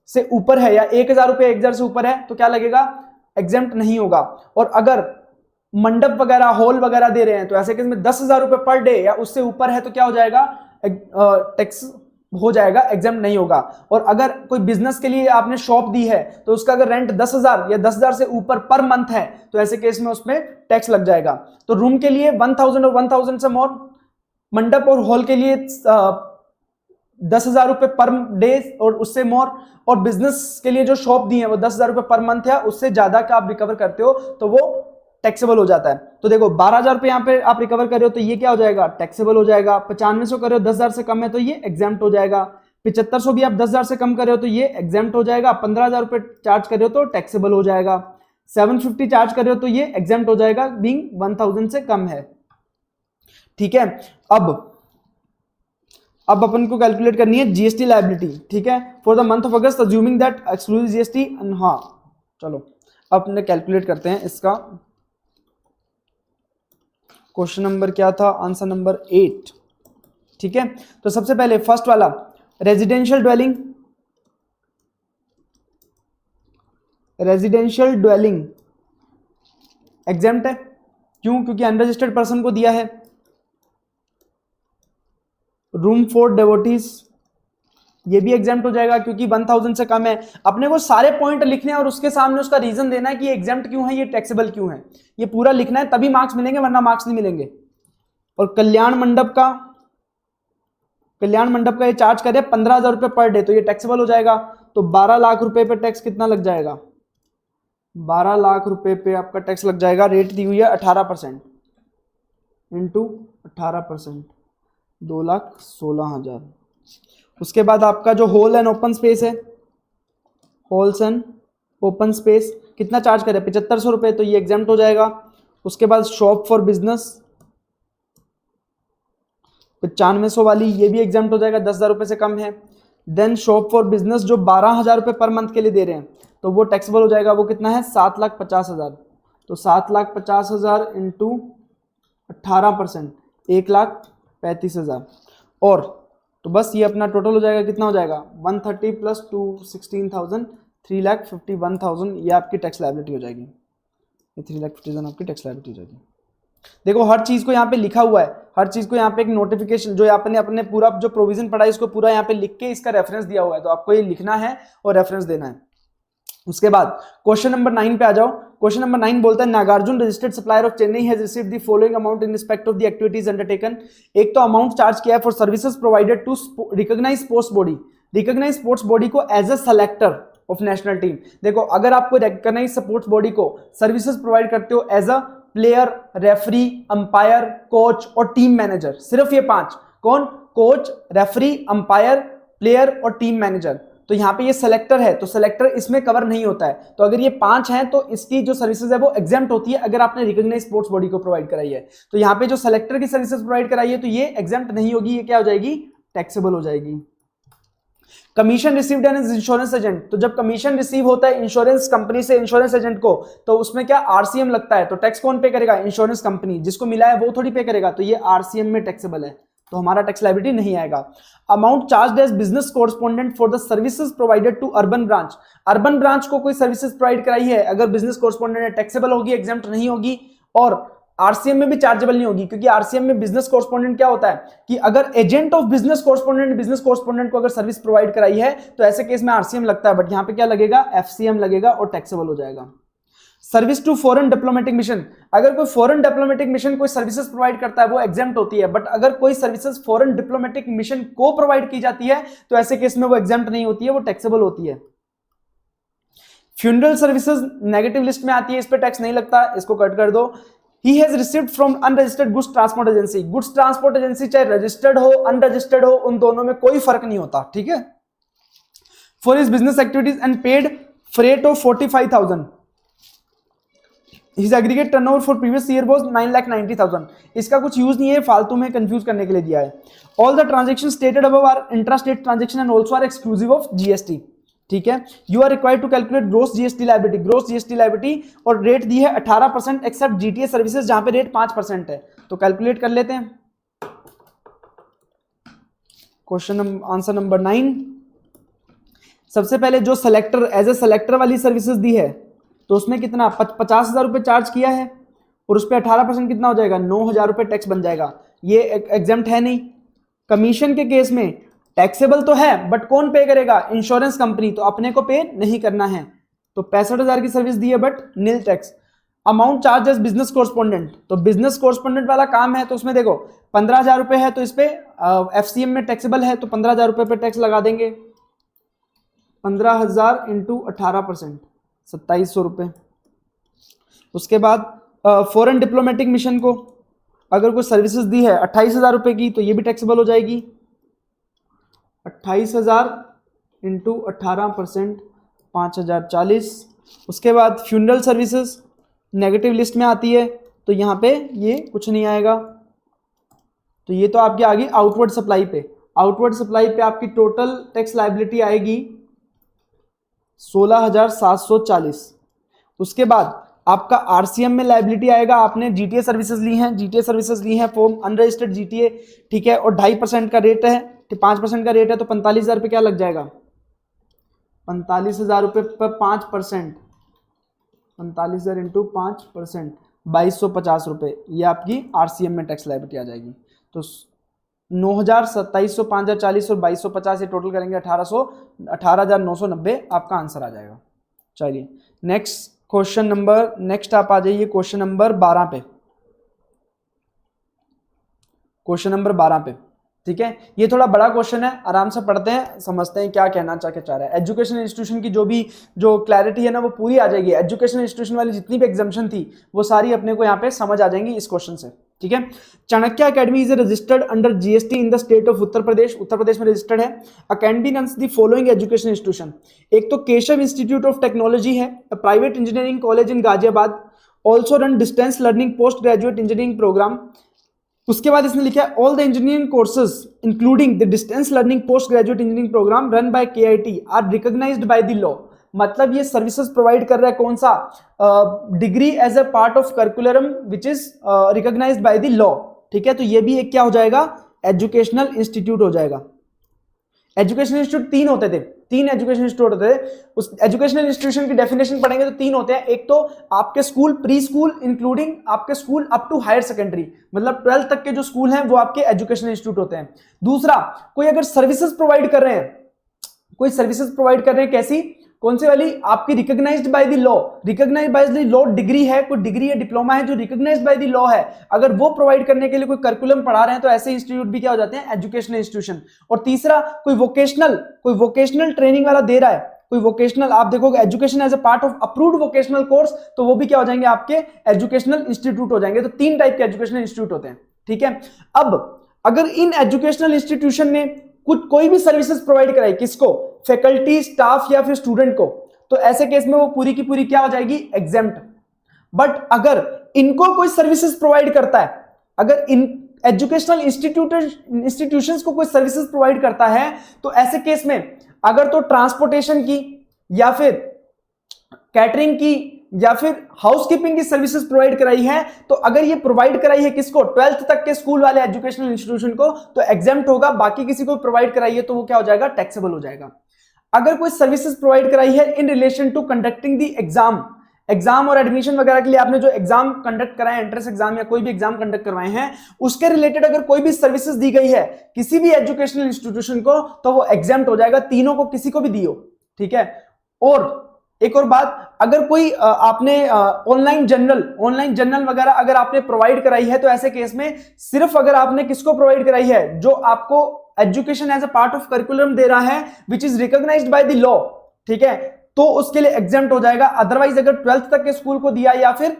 से ऊपर है या 1,000 रुपए 1,000 से ऊपर है तो क्या लगेगा, एग्जेम्प्ट नहीं होगा। और अगर मंडप वगैरह हॉल वगैरह दे रहे हैं तो ऐसे केस में 10,000 रुपए पर डे या उससे ऊपर है तो क्या हो जाएगा, टैक्स हो जाएगा, एग्जेम्प्ट नहीं होगा। और अगर कोई बिजनेस के लिए आपने शॉप दी है तो उसका अगर रेंट 10,000 या 10,000 से ऊपर पर मंथ है तो ऐसे केस में उसमें टैक्स लग जाएगा। तो रूम के लिए 1,000 और 1,000 से मोर, मंडप और हॉल के लिए 10,000 रुपए पर डे और उससे मोर, और बिजनेस के लिए जो शॉप दी है वो 10,000 रुपए पर मंथ है, उससे ज्यादा का आप रिकवर करते हो तो वो टैक्सेबल हो जाता है। तो देखो 12,000 रुपए यहाँ पे आप रिकवर कर रहे हो तो ये क्या हो जाएगा, टैक्सेबल हो जाएगा। 9500 कर रहे हो 10,000 से कम है तो ये एग्जेम्प्ट हो जाएगा। 7500 भी आप 10,000 से कम कर रहे हो तो ये एग्जेम्प्ट हो जाएगा। 15,000 रुपए चार्ज कर रहे हो तो टैक्सेबल हो जाएगा। 750 चार्ज कर रहे हो तो ये एग्जेम्प्ट हो जाएगा, बीइंग 1,000 से कम है। ठीक है, अब अपन को कैलकुलेट करनी है जीएसटी लायबिलिटी। ठीक है, for the month of August assuming that exclusive GST. हाँ चलो अपने कैलकुलेट करते हैं इसका। क्वेश्चन नंबर क्या था, आंसर नंबर 8। ठीक है, तो सबसे पहले फर्स्ट वाला residential dwelling, residential dwelling exempt है, क्यों, क्योंकि अनरजिस्टर्ड पर्सन को दिया है। रूम फॉर डेवोटीज ये भी एग्जेम्प्ट हो जाएगा क्योंकि 1,000 से कम है। अपने को सारे पॉइंट लिखने हैं और उसके सामने उसका रीजन देना है कि ये एग्जेम्प्ट क्यों है, ये टैक्सेबल क्यों है, ये पूरा लिखना है, तभी मार्क्स मिलेंगे वरना मार्क्स नहीं मिलेंगे। और कल्याण मंडप का ये चार्ज करे 15,000 रुपए पर डे तो ये टैक्सेबल हो जाएगा। तो 12 लाख रुपए पे टैक्स कितना लग जाएगा, 12 लाख रुपए पे आपका टैक्स लग जाएगा। रेट दी हुई है 18% इंटू 18%, 2,16,000। उसके बाद आपका जो होल एंड ओपन स्पेस है, होल्स एंड ओपन स्पेस कितना चार्ज करे, 7,500 रुपए, तो ये एग्जेम्प्ट हो जाएगा। उसके बाद शॉप फॉर बिजनेस 9500 वाली, ये भी एग्जेम्प्ट हो जाएगा, 10,000 रुपए से कम है। देन शॉप फॉर बिजनेस जो 12,000 रुपए पर मंथ के लिए दे रहे हैं तो वो टैक्सेबल हो जाएगा, वो कितना है 7,50,000। तो 7,50,000 इंटू 18%, 1,35,000। और तो बस ये अपना टोटल हो जाएगा, कितना हो जाएगा 130 प्लस 2 16,000, 3,51,000 ये आपकी टैक्स लायबिलिटी हो जाएगी। ये 3,50,000 आपकी टैक्स लायबिलिटी हो जाएगी। देखो हर चीज को यहाँ पे लिखा हुआ है, हर चीज को यहाँ पे एक नोटिफिकेशन जो आपने अपने पूरा जो प्रोविजन पढ़ा है इसको पूरा यहाँ पे लिख के इसका रेफरेंस दिया हुआ है, तो आपको ये लिखना है और रेफरेंस देना है। उसके बाद क्वेश्चन नंबर 9 पे आ जाओ। क्वेश्चन नंबर 9 बोलता है Nagarjuna registered supplier of Chennai has received the following amount in respect of the activities undertaken. एक तो अमाउंट चार्ज किया है for services provided to recognise sports body, recognise sports body को as a selector of national team. देखो अगर आपको recognise sports body को services provide करते हो as a player, referee, umpire, coach और टीम मैनेजर, सिर्फ ये 5, कौन, कोच, रेफरी, अंपायर, प्लेयर और टीम मैनेजर, तो यहाँ पे ये सेलेक्टर है, तो सेलेक्टर इसमें कवर नहीं होता है। तो अगर ये 5 हैं तो इसकी जो सर्विसेज है वो एग्जेम्प्ट होती है अगर आपने रिकॉग्नाइज्ड स्पोर्ट्स बॉडी को प्रोवाइड कराई है। तो यहाँ पे जो सेलेक्टर की सर्विसेज प्रोवाइड कराई है तो ये एग्जेम्प्ट नहीं होगी, ये क्या हो जाएगी, टैक्सेबल हो जाएगी। Commission received an insurance agent, तो जब कमीशन रिसीव होता है इंश्योरेंस कंपनी से इंश्योरेंस एजेंट को, तो उसमें क्या आरसीएम लगता है, तो टैक्स कौन पे करेगा, इंश्योरेंस कंपनी, जिसको मिला है वो थोड़ी पे करेगा, तो ये आरसीएम में टैक्सेबल है, तो हमारा टैक्स लायबिलिटी नहीं आएगा। Amount charge as business correspondent for the services provided to urban branch, urban branch को कोई सर्विसेज प्रोवाइड कराई है, अगर बिजनेस कोरस्पोंडेंट है टैक्सेबल होगी, एग्जेम्प्ट नहीं होगी, और आरसीएम में भी चार्जेबल नहीं होगी, क्योंकि आरसीएम में बिजनेस कोरस्पोंडेंट क्या होता है कि अगर एजेंट ऑफ बिजनेस कोरस्पोंडेंट को अगर सर्विस प्रोवाइड कराई है तो ऐसे केस में आरसीएम लगता है, बट यहां पे क्या लगेगा, एफसीएम लगेगा और टैक्सेबल हो जाएगा। Service to foreign diplomatic mission, अगर कोई फॉरेन डिप्लोमेटिक मिशन कोई सर्विसेज प्रोवाइड करता है वो एग्जेम्प्ट होती है, बट अगर कोई सर्विसेज फॉरेन डिप्लोमेटिक मिशन को प्रोवाइड की जाती है तो ऐसे केस में वो एग्जेम्प्ट नहीं होती है, वो टैक्सेबल होती है। फ्यूनरल सर्विसेज नेगेटिव लिस्ट में आती है, इस पे टैक्स नहीं लगता, इसको कट कर दो। He has received from unregistered goods transport agency, goods transport agency चाहे रजिस्टर्ड हो अनरजिस्टर्ड हो उन दोनों में कोई फर्क नहीं होता, ठीक है। For his business activities and paid freight of 45,000, his aggregate turnover for previous year was 9,90,000, इसका कुछ यूज नहीं है, फालतू में कंफ्यूज करने के लिए दिया है। All the transaction stated above are intra state transaction and also are exclusive of GST, ठीक है। You are required to calculate gross GST liability, gross GST liability, और रेट दी है 18% एक्सेप्ट जीटीए सर्विसेज जहां पे रेट 5% है, तो calculate कर लेते हैं। क्वेश्चन आंसर नंबर 9, सबसे पहले जो सेलेक्टर एज ए सेलेक्टर वाली सर्विसेज दी है तो उसमें कितना 50,000 रुपए चार्ज किया है और उस पर 18% कितना हो जाएगा, 9,000 रुपए टैक्स बन जाएगा, ये एग्जेम्प्ट है नहीं। कमीशन के केस में टैक्सेबल तो है बट कौन पे करेगा, इंश्योरेंस कंपनी, तो अपने को पे नहीं करना है, तो 65,000 की सर्विस दी है but nil tax. Amount charge as business correspondent, तो बिजनेस कोरस्पोंडेंट वाला काम है तो उसमें देखो 15,000 रुपए है तो इस पे एफसीएम में टैक्सेबल है, तो 15,000 रुपए पे टैक्स लगा देंगे, 15,000 इंटू 18%, 2,700 रुपए। उसके बाद फॉरेन डिप्लोमेटिक मिशन को अगर कोई सर्विसेज दी है 28,000 रुपए की, तो ये भी टैक्सेबल हो जाएगी, 28,000 इंटू 18%, 5,040। उसके बाद फ्यूनरल सर्विसेज नेगेटिव लिस्ट में आती है तो यहाँ पे ये कुछ नहीं आएगा, तो ये तो आपकी आ गई आउटवर्ड सप्लाई पे, आउटवर्ड सप्लाई पे आपकी टोटल टैक्स लायबिलिटी आएगी 16,740। उसके बाद आपका आरसीएम में लायबिलिटी आएगा, आपने जीटीए सर्विसेज ली हैं फॉर्म अनरजिस्टर्ड जीटीए, ठीक है, और 2.5% का रेट है, 5% का रेट है, तो 45,000 रुपये क्या लग जाएगा, 45,000 रुपये पर 5%, 45,000 इंटू 5%, 2,250 रुपये, ये आपकी आरसीएम में टैक्स लायबिलिटी आ जाएगी। तो 9,000, 2,700, 5,040 और 2,250 ये टोटल करेंगे 18,990 आपका आंसर आ जाएगा। चलिए नेक्स्ट क्वेश्चन नंबर, नेक्स्ट आप आ जाइए क्वेश्चन नंबर 12 पे, क्वेश्चन नंबर 12 पे, ठीक है। ये थोड़ा बड़ा क्वेश्चन है, आराम से पढ़ते हैं, समझते हैं क्या कहना चाह रहा है। एजुकेशन इंस्टीट्यूशन की जो क्लैरिटी है ना वो पूरी आ जाएगी, एजुकेशन इंस्टीट्यूशन वाली जितनी भी एग्जाम्पशन थी वो सारी अपने को यहाँ पे समझ आ जाएंगी इस क्वेश्चन से, ठीक है। Chanakya academy is registered under GST in the state of Uttar Pradesh में रजिस्टर्ड है। Academy runs the following education institution, एक तो केशव इंस्टीट्यूट ऑफ टेक्नोलॉजी है, private engineering college in Ghaziabad, also run distance learning post graduate engineering program. उसके बाद इसने लिखा है all the engineering courses including the distance learning post graduate engineering program run by KIT are recognised by the law, मतलब ये services provide कर रहा है कौन सा, degree as a part of curriculum which is recognised by the law, ठीक है। तो ये भी एक क्या हो जाएगा, एजुकेशनल इंस्टीट्यूट हो जाएगा। एजुकेशनल इंस्टीट्यूट 3 होते थे, 3 एजुकेशन इंस्टीट्यूट होते थे। उस एजुकेशनल इंस्टीट्यूशन की डेफिनेशन पढ़ेंगे तो 3 होते हैं, एक तो आपके स्कूल प्री स्कूल इंक्लूडिंग आपके school up to higher secondary, मतलब 12th तक के जो स्कूल हैं वो आपके एजुकेशनल इंस्टीट्यूट होते हैं। दूसरा, कोई अगर सर्विसेज प्रोवाइड कर रहे हैं, कोई सर्विसेज प्रोवाइड कर रहे हैं, कैसी, कौन सी वाली, आपकी recognised by the law, recognised by the law degree है, कोई डिग्री है डिप्लोमा है जो रिकॉग्नाइज्ड बाय द लॉ है, अगर वो प्रोवाइड करने के लिए कोई करिकुलम पढ़ा रहे हैं तो ऐसे इंस्टीट्यूट भी क्या हो जाते हैं, एजुकेशनल इंस्टीट्यूशन। और तीसरा, कोई वोकेशनल ट्रेनिंग वाला दे रहा है, कोई वोकेशनल, आप देखोगे education as a part of approved vocational course, तो वो भी क्या हो जाएंगे, आपके एजुकेशनल इंस्टीट्यूट हो जाएंगे। तो 3 टाइप के एजुकेशनल इंस्टीट्यूट होते हैं, ठीक है। अब अगर इन एजुकेशनल इंस्टीट्यूशन ने कुछ कोई भी सर्विसेज प्रोवाइड कराई, किसको, फैकल्टी, स्टाफ या फिर स्टूडेंट को, तो ऐसे केस में वो पूरी की पूरी क्या हो जाएगी, एग्जेम्प्ट। बट अगर इनको कोई सर्विसेज प्रोवाइड करता है, अगर इन एजुकेशनल इंस्टीट्यूशंस को कोई सर्विसेज प्रोवाइड करता है, तो ऐसे केस में अगर तो ट्रांसपोर्टेशन की या फिर कैटरिंग की या फिर हाउसकीपिंग की सर्विसेज प्रोवाइड कराई है, तो अगर ये प्रोवाइड कराई है किसको, 12th तक के स्कूल वाले एजुकेशनल इंस्टीट्यूशन को, तो एग्जेम्प्ट होगा। बाकी किसी को प्रोवाइड कराई है तो वो क्या हो जाएगा, टैक्सेबल हो जाएगा। अगर कोई सर्विसेज प्रोवाइड कराई है in relation to conducting the exam और एडमिशन वगैरह के लिए आपने जो एग्जाम कंडक्ट कराए, एंट्रेंस एग्जाम या कोई भी एग्जाम कंडक्ट करवाए हैं, उसके रिलेटेड अगर कोई भी सर्विसेज दी गई है किसी भी एजुकेशनल इंस्टीट्यूशन को, तो वो एग्जेम्प्ट हो जाएगा, तीनों को किसी को भी दियो, ठीक है। और एक और बात, अगर कोई आपने ऑनलाइन जर्नल वगैरह अगर आपने प्रोवाइड कराई है, तो ऐसे केस में सिर्फ अगर आपने किसको प्रोवाइड कराई है, जो आपको education as a part of curriculum दे रहा है which is recognised by the law, ठीक है, तो उसके लिए एग्जेम्प्ट हो जाएगा। अदरवाइज अगर 12th तक के स्कूल को दिया या फिर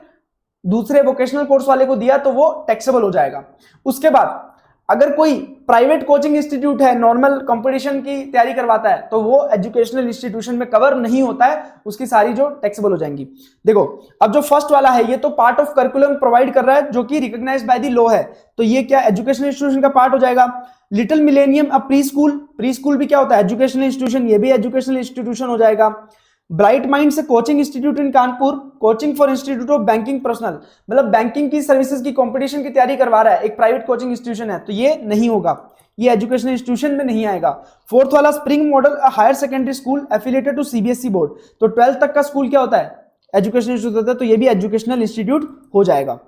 दूसरे वोकेशनल कोर्स वाले को दिया तो वो टैक्सेबल हो जाएगा। उसके बाद अगर कोई प्राइवेट कोचिंग इंस्टीट्यूट है, नॉर्मल कंपटीशन की तैयारी करवाता है, तो वो एजुकेशनल इंस्टीट्यूशन में कवर नहीं होता है, उसकी सारी जो टैक्सेबल हो जाएंगी। देखो अब जो फर्स्ट वाला है ये तो पार्ट ऑफ करिकुलम प्रोवाइड कर रहा है जो कि रिकॉग्नाइज्ड बाय द लॉ है, तो ये क्या एजुकेशनल इंस्टीट्यूशन का पार्ट हो जाएगा। लिटिल मिलेनियम अ प्री स्कूल भी क्या होता है, एजुकेशनल इंस्टीट्यूशन, ये भी एजुकेशनल इंस्टीट्यूशन हो जाएगा। ब्राइट माइंड से coaching institute in Kanpur, coaching for institute of banking personal, मतलब बैंकिंग की सर्विसेज की कंपटीशन की तैयारी करवा रहा है, एक प्राइवेट कोचिंग इंस्टीट्यूशन है, तो ये नहीं होगा, ये एजुकेशनल इंस्टीट्यूशन में नहीं आएगा। फोर्थ वाला spring model higher secondary school affiliated to CBSE board, तो 12th तक का स्कूल क्या होता है, एजुकेशनल इंस्टीट्यूट होता है, तो ये भी एजुकेशनल इंस्टीट्यूट हो जाएगा,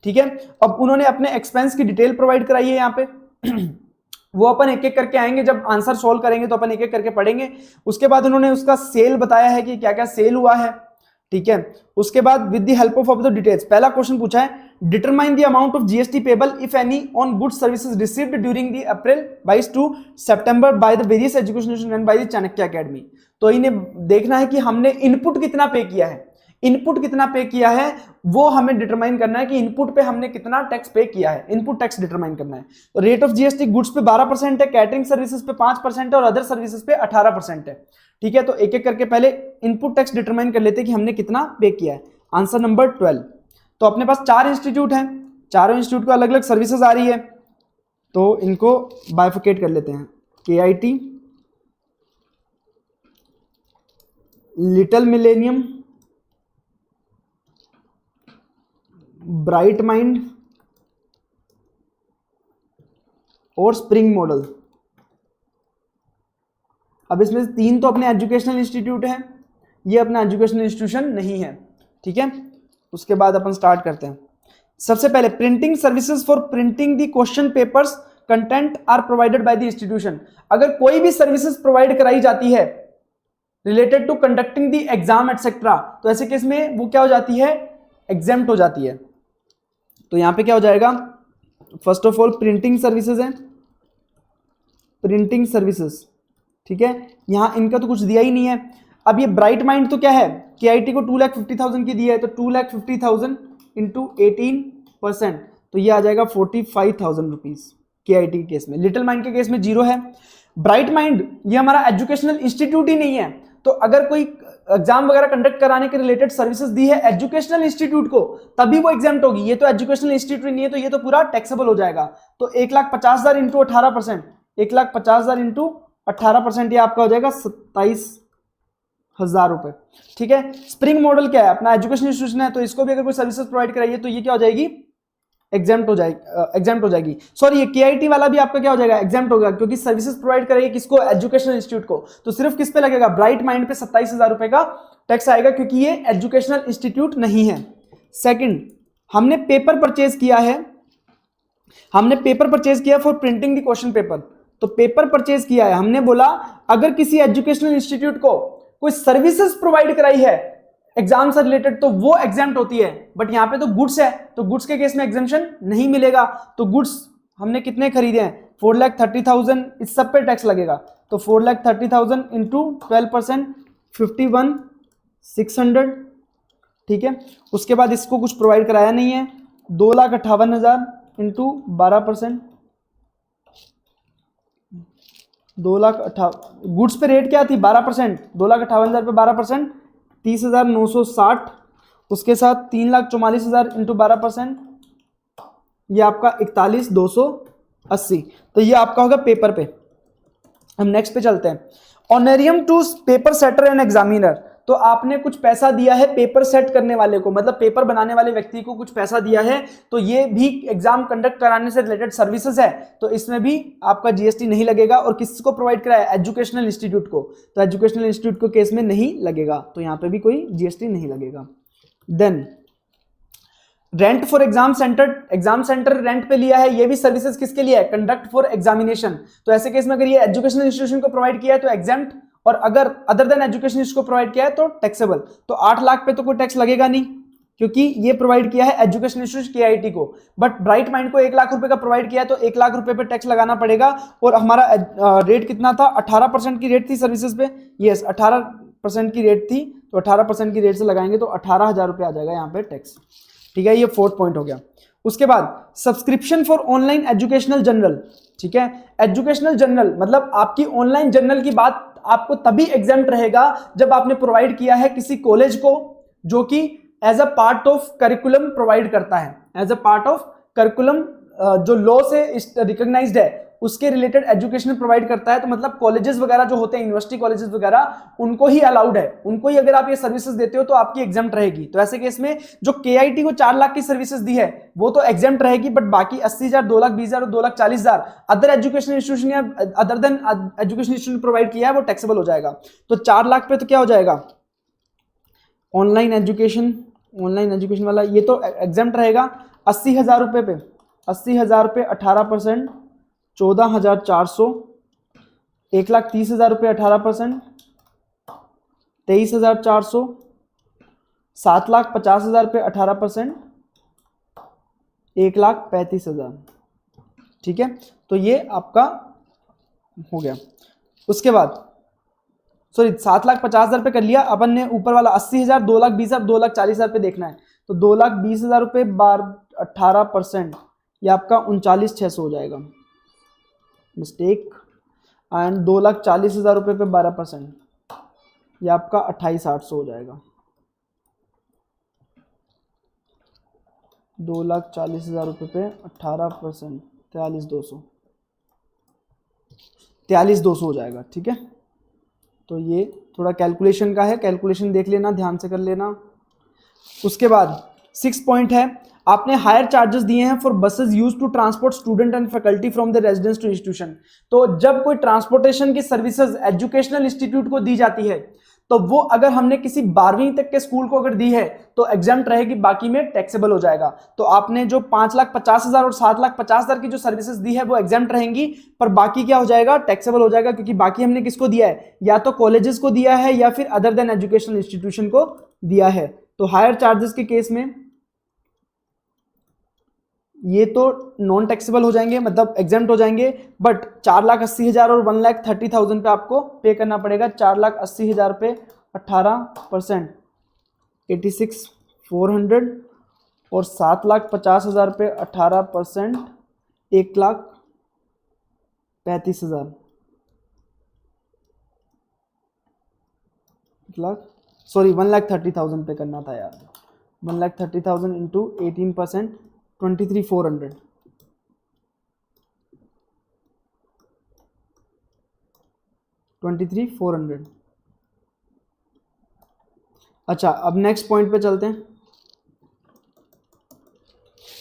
ठीक है। अब उन्होंने अपने एक्सपेंस की डिटेल प्रोवाइड कराई है यहाँ पे वो अपन एक एक करके आएंगे, जब आंसर सॉल्व करेंगे तो अपन एक एक करके पढ़ेंगे। उसके बाद उन्होंने उसका सेल बताया है कि क्या क्या सेल हुआ है, ठीक है। उसके बाद with the help of the details, पहला क्वेश्चन पूछा है determine the amount of GST payable if any on goods services received during the April 22 to September by the various education institution and by the Chanakya academy. तो इन्हें देखना है कि हमने input कितना पे किया है, इनपुट कितना पे किया है वो हमें डिटरमाइन करना है कि इनपुट पे हमने कितना टैक्स पे किया है, इनपुट टैक्स डिटरमाइन करना है। तो रेट ऑफ जीएसटी गुड्स पे 12% है, कैटरिंग सर्विसेज पे 5% है और अदर सर्विसेज पे 18% है, ठीक है। तो एक एक करके पहले इनपुट टैक्स डिटरमाइन कर लेते हैं कि हमने कितना पे किया है। Answer number 12। तो अपने पास 4 इंस्टीट्यूट हैं, चारों इंस्टीट्यूट को अलग अलग सर्विसेज आ रही है, तो इनको बाइफिकेट कर लेते हैं। KIT, little millennium, bright mind और स्प्रिंग मॉडल। अब इसमें से 3 तो अपने एजुकेशनल इंस्टीट्यूट हैं, ये अपना एजुकेशनल इंस्टीट्यूशन नहीं है, ठीक है। उसके बाद अपन स्टार्ट करते हैं। सबसे पहले printing services for printing the question papers content are provided by the institution. अगर कोई भी सर्विसेज प्रोवाइड कराई जाती है related to conducting the exam etcetera, तो ऐसे केस में वो क्या हो जाती है, एग्जेम्प्ट हो जाती है। तो यहां पे क्या हो जाएगा, first of all printing services है, प्रिंटिंग सर्विसेज, ठीक है। यहां इनका तो कुछ दिया ही नहीं है। अब ये ब्राइट माइंड तो क्या है, KIT को 2,50,000 की दी है, तो 2,50,000 इंटू 18%, तो ये आ जाएगा 45,000 रुपीज KIT के केस में। लिटिल माइंड के केस में 0 है। ब्राइट माइंड ये हमारा एजुकेशनल इंस्टीट्यूट ही नहीं है, तो अगर कोई एग्जाम वगैरह कंडक्ट कराने के रिलेटेड सर्विसेज दी है एजुकेशनल इंस्टीट्यूट को, तभी वो एग्जाम्प्ट होगी। ये तो एजुकेशनल इंस्टीट्यूट नहीं है, तो ये तो पूरा टैक्सेबल हो जाएगा। तो 1,50,000 इंटू 18%, 1,50,000 इंटू 18%, ये आपका हो जाएगा 27,000 रुपए, ठीक है। स्प्रिंग मॉडल क्या है, अपना एजुकेशन इंस्टीट्यूशन है, तो इसको भी अगर कोई सर्विसेज प्रोवाइड कराइए तो ये क्या हो जाएगी, एग्जाम्प्ट हो जाएगी। सॉरी, ये KIT वाला भी आपका क्या हो जाएगा, एग्जाम्प्ट होगा, क्योंकि सर्विसेज प्रोवाइड करेगी किसको, एजुकेशनल इंस्टीट्यूट को। तो सिर्फ किस पे लगेगा, ब्राइट माइंड पे 27,000 रुपए का टैक्स आएगा, क्योंकि ये एजुकेशनल इंस्टीट्यूट नहीं है। सेकंड, हमने पेपर परचेज किया है, हमने पेपर परचेज किया for printing the question paper. तो पेपर परचेज किया है, हमने बोला अगर किसी एजुकेशनल इंस्टीट्यूट को कोई सर्विसेज प्रोवाइड कराई है एग्जाम से रिलेटेड, तो वो एग्जाम्प्ट होती है। बट यहां पे तो गुड्स है, तो गुड्स के केस में एग्जाम्पशन नहीं मिलेगा। तो गुड्स हमने कितने खरीदे हैं, 4,30,000, इस सब पे टैक्स लगेगा। तो 4,30,000 इंटू 12%, 51,600, ठीक है। उसके बाद इसको कुछ प्रोवाइड कराया नहीं है, 2,58,000 इंटू 12%, गुड्स पे रेट क्या थी 12%, 2,58,000 पे 12%, 30,960, उसके साथ 3,44,000 इंटू 12%, ये आपका 41,280। तो ये आपका होगा पेपर पे। हम नेक्स्ट पे चलते हैं। Honorarium to paper setter and examiner, तो आपने कुछ पैसा दिया है पेपर सेट करने वाले को, मतलब पेपर बनाने वाले व्यक्ति को कुछ पैसा दिया है, तो ये भी एग्जाम कंडक्ट कराने से रिलेटेड सर्विसेज है, तो इसमें भी आपका जीएसटी नहीं लगेगा। और किसको प्रोवाइड कराया? एजुकेशनल इंस्टीट्यूट को, तो एजुकेशनल इंस्टीट्यूट को केस में नहीं लगेगा, तो यहां पे भी कोई जीएसटी नहीं लगेगा। Then rent for exam centre rent पे लिया है, ये भी सर्विसेज किसके लिए है? Conduct for examination. तो ऐसे केस में अगर ये एजुकेशनल इंस्टीट्यूशन को प्रोवाइड किया है तो एग्जाम्प्ट, और अगर अदर देन एजुकेशन इसको प्रोवाइड किया है तो टैक्सेबल। तो 8 लाख पे तो कोई टैक्स लगेगा नहीं, क्योंकि ये प्रोवाइड किया है एजुकेशन इंस्टीट्यूट केआईटी को। बट ब्राइट माइंड को 1 लाख रुपए का प्रोवाइड किया है तो 1 लाख रुपए पे टैक्स लगाना पड़ेगा। और हमारा रेट कितना था? 18% की रेट थी सर्विसेज पे। यस, 18% की रेट थी, तो 18% की रेट से लगाएंगे तो 18,000 रुपये आ जाएगा यहाँ पे टैक्स। ठीक है, ये 4th पॉइंट हो गया। उसके बाद subscription for online educational journal. ठीक है, एजुकेशनल जर्नल मतलब आपकी ऑनलाइन जर्नल की बात आपको तभी एग्जाम्प्ट रहेगा जब आपने प्रोवाइड किया है किसी कॉलेज को, जो कि as a part of curriculum provide करता है, as a part of curriculum जो लॉ से रिकॉग्नाइज्ड है उसके रिलेटेड एजुकेशन प्रोवाइड करता है। तो मतलब कॉलेजेस वगैरह जो होते हैं, यूनिवर्सिटी कॉलेजेस वगैरह, उनको ही अलाउड है, उनको ही अगर आप ये सर्विसेज देते हो तो आपकी एग्जाम्प्ट रहेगी। तो ऐसे केस में जो केआईटी को 4 लाख की सर्विसेज दी है वो तो एग्जाम्प्ट रहेगी, बट बाकी 80,000, 2,20,000 और 2,40,000 अदर एजुकेशन इंस्टीट्यूशन या other than education institution provide किया है वो टैक्सेबल हो जाएगा। तो 4 लाख पे तो क्या हो जाएगा? ऑनलाइन एजुकेशन वाला ये तो एग्जाम्प्ट रहेगा। 80,000 रुपए पे 80,000 पे 18%, 14,400, 1,30,000 रुपये 18%, 23,400, 7,50,000 रुपये 18%, 1,35,000। ठीक है, तो ये आपका हो गया। उसके बाद 7,50,000 रुपये कर लिया अपन ने, ऊपर वाला 80,000, 2,20,000, 2,40,000 रुपये देखना है। तो 2,20,000 रुपये बार 18%, ये आपका 39,600 हो जाएगा, मिस्टेक। एंड 2,40,000 रुपये पे 12%, ये आपका 28,800 हो जाएगा। 2,40,000 रुपये पे 18%, 43,200 हो जाएगा। ठीक है, तो ये थोड़ा कैलकुलेशन का है, कैलकुलेशन देख लेना, ध्यान से कर लेना। उसके बाद 6 पॉइंट है, आपने हायर चार्जेस दिए हैं for buses use to transport student and faculty from the residence to institution. तो जब कोई ट्रांसपोर्टेशन की सर्विसेज एजुकेशनल इंस्टीट्यूट को दी जाती है तो वो अगर हमने किसी 12वीं तक के स्कूल को अगर दी है तो एग्जाम्प्ट रहेगी, बाकी में टैक्सेबल हो जाएगा। तो आपने जो 5,50,000 और 7,50,000 की जो सर्विसेज दी है वो एग्जाम्प्ट रहेंगी, पर बाकी क्या हो जाएगा? टैक्सेबल हो जाएगा, क्योंकि बाकी हमने किसको दिया है? या तो कॉलेजेस को दिया है या फिर अदर देन एजुकेशनल इंस्टीट्यूशन को दिया है। तो हायर चार्जेस के केस में ये तो नॉन टैक्सेबल हो जाएंगे, मतलब एग्जाम्प्ट हो जाएंगे, बट 4,80,000 और 1,30,000 पे आपको पे करना पड़ेगा। 4,80,000 पे 18%, 86,400, और 7,50,000 पे 18%, 1,35,000, 1,30,000 पे करना था यार। 1,30,000 इंटू 18%, 23,400। अच्छा, अब नेक्स्ट पॉइंट पे चलते हैं।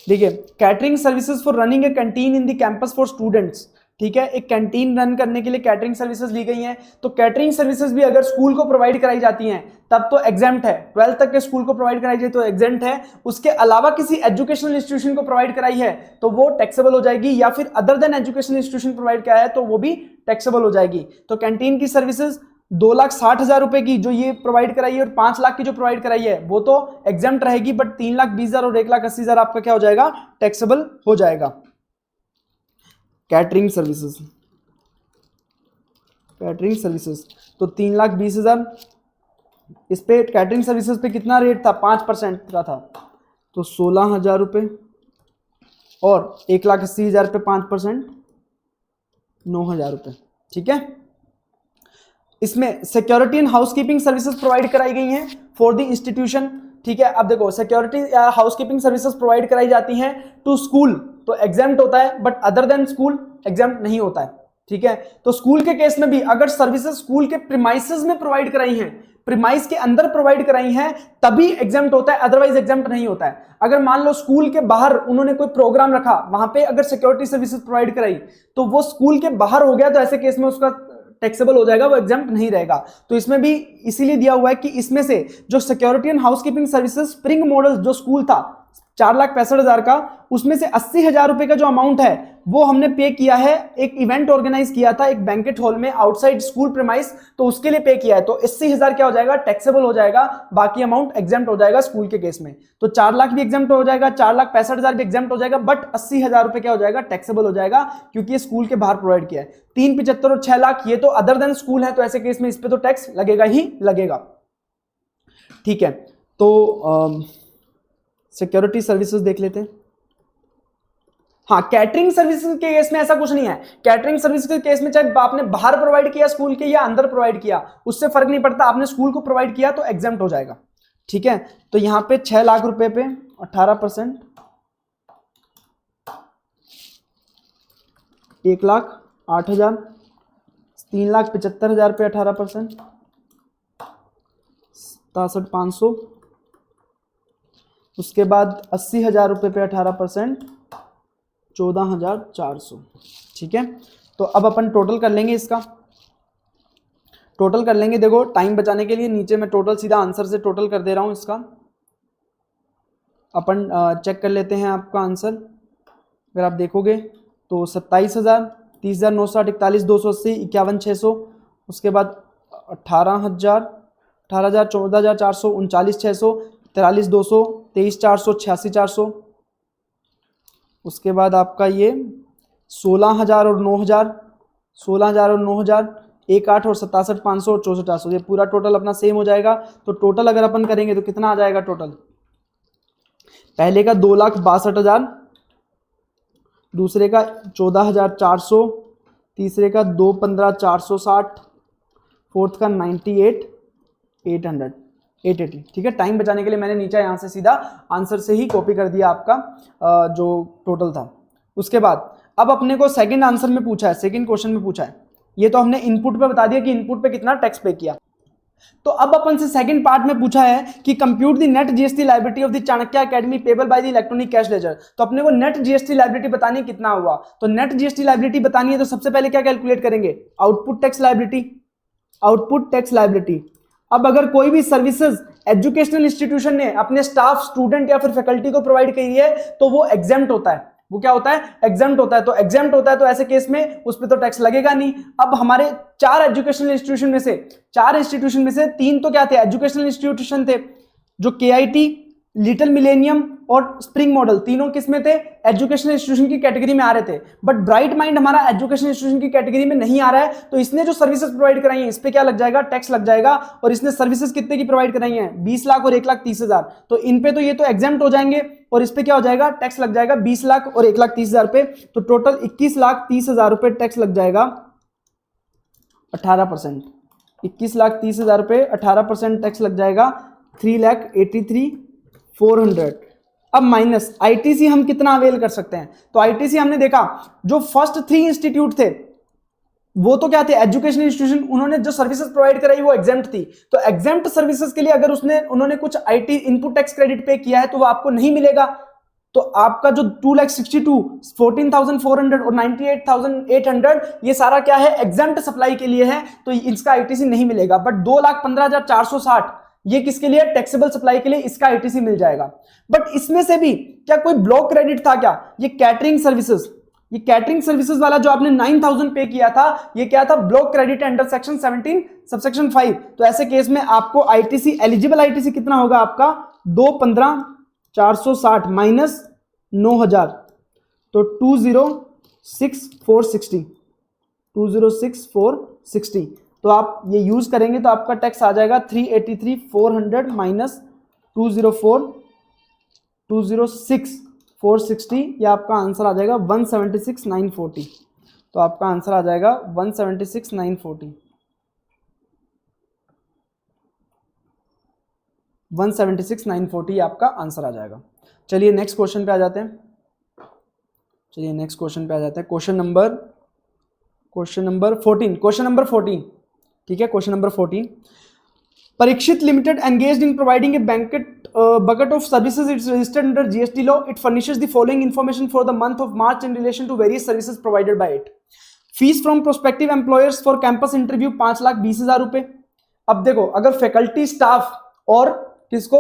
देखिए, catering services for running A canteen in the campus for students. ठीक है, एक कैंटीन रन करने के लिए कैटरिंग सर्विसेज ली गई हैं। तो कैटरिंग सर्विसेज भी अगर स्कूल को प्रोवाइड कराई जाती हैं तब तो एग्जाम्प्ट है। 12th तक के स्कूल को प्रोवाइड कराई जाए तो एग्जाम्प्ट है। उसके अलावा किसी एजुकेशनल इंस्टीट्यूशन को प्रोवाइड कराई है तो वो टैक्सेबल हो जाएगी, या फिर other than educational institution provide कराया है तो वो भी टैक्सेबल हो जाएगी। तो कैंटीन की सर्विसेज 2,60,000 रुपए की जो ये प्रोवाइड कराई है और 5 लाख की जो प्रोवाइड कराई है वो तो एग्जाम्प्ट रहेगी, बट 3,20,000 और 1,80,000 आपका क्या हो जाएगा? टैक्सेबल हो जाएगा। कैटरिंग सर्विसेज तो 3,20,000, इस पे कैटरिंग सर्विसेज पे कितना रेट था? 5% का था, तो 16,000 रुपये, और 1,80,000 पे 5%, 9,000 रुपये। ठीक है। इसमें security and housekeeping services provide कराई गई हैं फॉर द इंस्टीट्यूशन, ठीक है। अब देखो सिक्योरिटी या हाउसकीपिंग सर्विसेज प्रोवाइड कराई जाती हैं टू स्कूल, तो एग्जाम्प्ट होता है, but other than school exempt नहीं होता है, ठीक है। तो स्कूल के केस में भी अगर सर्विसेज स्कूल के प्रीमाइसेस में प्रोवाइड कराई हैं, प्रीमाइस के अंदर प्रोवाइड कराई हैं, तभी एग्जाम्प्ट होता है, अदरवाइज एग्जाम्प्ट नहीं होता है। अगर मान लो स्कूल के बाहर उन्होंने कोई प्रोग्राम रखा, वहां पे अगर सिक्योरिटी सर्विसेज प्रोवाइड कराई तो वो स्कूल के बाहर हो गया, तो ऐसे केस में उसका टैक्सेबल हो जाएगा, वो एग्जाम्प्ट नहीं रहेगा। तो इसमें भी इसीलिए दिया हुआ है कि इसमें से जो security and housekeeping services spring model जो स्कूल था 4,65,000 का, उसमें से 80,000 रुपए का जो अमाउंट है वो हमने पे किया है, एक इवेंट ऑर्गेनाइज किया था एक बैंकेट हॉल में आउटसाइड स्कूल प्रीमाइस, तो उसके लिए पे किया है। तो 80,000 क्या हो जाएगा, टैक्सेबल हो जाएगा, बाकी अमाउंट एग्जाम्प्ट हो जाएगा स्कूल के केस में। तो 4 लाख भी एग्जाम्प्ट हो जाएगा, 4,65,000 भी एग्जाम्प्ट हो जाएगा, बट 80,000 रुपए क्या हो जाएगा, टैक्सेबल हो जाएगा, क्योंकि ये स्कूल के बाहर प्रोवाइड किया है। 3,75,000 और 6 लाख ये तो अदर देन स्कूल है, तो ऐसे केस में इस पे तो टैक्स लगेगा ही लगेगा, ठीक है। तो सिक्योरिटी सर्विसेज देख लेते हैं। हाँ, कैटरिंग सर्विसेज के केस में ऐसा कुछ नहीं है। कैटरिंग सर्विस के केस में चाहे आपने बाहर प्रोवाइड किया स्कूल के या अंदर प्रोवाइड किया, उससे फर्क नहीं पड़ता, आपने स्कूल को प्रोवाइड किया तो एग्जाम्प्ट हो जाएगा, ठीक है। तो यहां पे 6 लाख रुपए पे 18%, 1,08,000, 3,75,000 पे 18%, 67,500, उसके बाद 80,000 रुपए पे 18%, 14,400, ठीक है। तो अब अपन टोटल कर लेंगे, इसका टोटल कर लेंगे। देखो टाइम बचाने के लिए नीचे मैं टोटल सीधा आंसर से टोटल कर दे रहा हूं, इसका अपन चेक कर लेते हैं आपका आंसर। अगर आप देखोगे तो 27,000, 30,960, 41,280, 51,600, उसके बाद 18,000, 18,000, 14,400, 39,600, 43,200, 23,400, 86,400, उसके बाद आपका ये 16,000 और 9,000, 16,000 और 9,000, 1,8 और 67,500 और 64,400, ये पूरा टोटल अपना सेम हो जाएगा। तो टोटल अगर अपन करेंगे तो कितना आ जाएगा टोटल, पहले का 2,62,000, दूसरे का 14,400, तीसरे का 2,15,460, फोर्थ का 98,880, ठीक है। टाइम बचाने के लिए मैंने नीचे यहाँ से सीधा आंसर से ही कॉपी कर दिया आपका जो टोटल था। उसके बाद अब अपने को सेकंड आंसर में पूछा है, सेकंड क्वेश्चन में पूछा है, ये तो हमने इनपुट पे बता दिया कि इनपुट पे कितना टैक्स पे किया। तो अब अपन से सेकंड पार्ट में पूछा है कि compute the net GST liability of the Chanakya academy payable by the electronic cash ledger. तो अपने को नेट जीएसटी लायबिलिटी बतानी कितना हुआ। तो नेट जीएसटी लायबिलिटी बतानी है तो सबसे पहले क्या कैलकुलेट करेंगे, output tax liability, output tax liability. अब अगर कोई भी सर्विसेज एजुकेशनल इंस्टीट्यूशन ने अपने स्टाफ, स्टूडेंट या फिर फैकल्टी को प्रोवाइड करी है तो वो एग्जेम्प्ट होता है, वो क्या होता है, एग्जेम्प्ट होता है। तो एग्जेम्प्ट होता है तो ऐसे केस में उस पर तो टैक्स लगेगा नहीं। अब हमारे 4 एजुकेशनल इंस्टीट्यूशन में से 4 इंस्टीट्यूशन में से 3 तो क्या थे, एजुकेशनल इंस्टीट्यूशन थे, जो केआईटी, लिटिल मिलेनियम और स्प्रिंग मॉडल, तीनों किसमें थे, एजुकेशनल इंस्टीट्यूशन की कैटेगरी में आ रहे थे। बट ब्राइट माइंड हमारा एजुकेशनल इंस्टीट्यूशन की कैटेगरी में नहीं आ रहा है, तो इसने जो सर्विसेज प्रोवाइड कराई है इस पे क्या लग जाएगा, टैक्स लग जाएगा। और इसने सर्विसेज कितने की प्रोवाइड कराई है, 20 लाख और 1,30,000, तो इन पे तो ये तो एग्जेम्प्ट हो जाएंगे और इस पे क्या हो जाएगा, टैक्स लग जाएगा 20 लाख और 1,30,000 पे। तो टोटल 21,30,000 रुपए टैक्स लग जाएगा 18%, 21,30,000 रुपए 18% टैक्स लग जाएगा 3,83,400। अब माइनस आईटीसी हम कितना अवेल कर सकते हैं, तो आईटीसी हमने देखा जो फर्स्ट 3 इंस्टीट्यूट थे वो तो क्या थे, एजुकेशनल इंस्टीट्यूशन, उन्होंने जो सर्विसेज प्रोवाइड कराई वो एग्जेम्प्ट थी। तो एग्जेम्प्ट सर्विसेज के लिए अगर उन्होंने कुछ आईटी इनपुट टैक्स क्रेडिट पे किया है तो वो आपको नहीं मिलेगा। तो आपका जो 2,62,000, 14,400 और 98,800 ये सारा क्या है, एग्जेम्प्ट सप्लाई के लिए है, तो इसका आईटीसी नहीं मिलेगा। बट 2,15,460 ये किसके लिए, टैक्सेबल सप्लाई के लिए, इसका आईटीसी मिल जाएगा। बट इसमें से भी क्या कोई ब्लॉक क्रेडिट था क्या, ये कैटरिंग सर्विसेज, ये कैटरिंग सर्विसेज वाला जो आपने 9,000 पे किया था ये क्या था, block credit under section 17 subsection 5। तो ऐसे केस में आपको आईटीसी, एलिजिबल आईटीसी कितना होगा आपका, 2,15,460 माइनस 9,000, तो 206,460, 206,460। तो आप ये यूज करेंगे तो आपका टैक्स आ जाएगा 383,400 माइनस 206,460, या आपका आंसर आ जाएगा 176,940। तो आपका आंसर आ जाएगा 176,940। 176,940 आपका आंसर आ जाएगा। चलिए नेक्स्ट क्वेश्चन पे आ जाते हैं। Question number 14। ठीक है, question number 14। Parikshit Limited engaged in providing a bucket of services. It's registered under GST law. It furnishes the following information for the month of March in relation to various services provided by it. Fees from prospective employers for campus interview 5,20,000 रुपए। अब देखो, अगर faculty staff और किसको,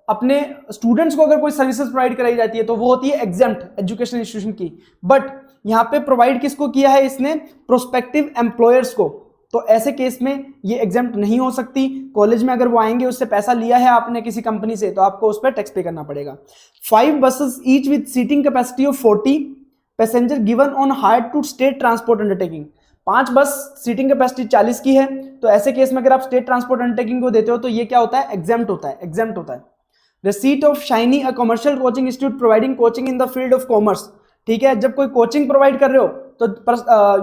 अपने students को अगर कोई सर्विसेज प्रोवाइड कराई जाती है तो वो होती है एग्जेम्प्ट एजुकेशन इंस्टीट्यूशन की। बट यहाँ पे प्रोवाइड किसको किया है इसने? प्रोस्पेक्टिव एम्प्लॉयर्स को। तो ऐसे केस में ये एग्जेम्प्ट नहीं हो सकती। कॉलेज में अगर वो आएंगे, उससे पैसा लिया है आपने किसी कंपनी से, तो आपको उस पर टैक्स पे करना पड़ेगा। 5 buses each with seating capacity of 40 passenger given on hire to state transport undertaking. 5 bus seating capacity 40 की है, तो ऐसे केस में अगर आप स्टेट ट्रांसपोर्ट अंडरटेकिंग को देते हो तो ये क्या होता है? एग्जेम्प्ट होता है। Receipt of shiny a commercial coaching institute providing coaching in the field of commerce. ठीक है, जब कोई कोचिंग प्रोवाइड कर रहे हो तो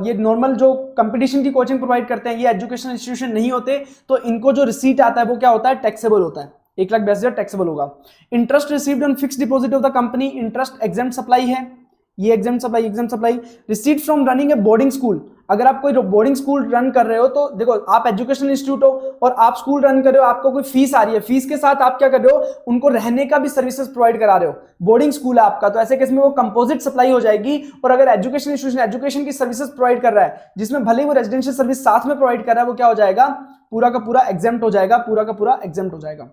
ये नॉर्मल जो कंपटीशन की कोचिंग प्रोवाइड करते हैं, ये एजुकेशन इंस्टीट्यूशन नहीं होते, तो इनको जो रिसीट आता है वो क्या होता है? टैक्सेबल होता है। 1,82,000 टैक्सेबल होगा। Interest received on fixed deposit of the company, interest exempt supply है, ये exempt supply. Receipt from running A boarding school, अगर आप कोई बोर्डिंग स्कूल रन कर रहे हो तो देखो, आप एजुकेशनल इंस्टीट्यूट हो और आप स्कूल रन कर रहे हो, आपको कोई फीस आ रही है, फीस के साथ आप क्या कर रहे हो? उनको रहने का भी सर्विसेज प्रोवाइड करा रहे हो। बोर्डिंग स्कूल है आपका, तो ऐसे केस में वो कंपोजिट सप्लाई हो जाएगी। और अगर एजुकेशन इंस्टीट्यूशन एजुकेशन की सर्विसेज प्रोवाइड कर रहा है, जिसमें भले वो रेजिडेंशियल सर्विस साथ में प्रोवाइड कर रहा है, वो क्या हो जाएगा? पूरा का पूरा एग्जेम्प्ट हो जाएगा।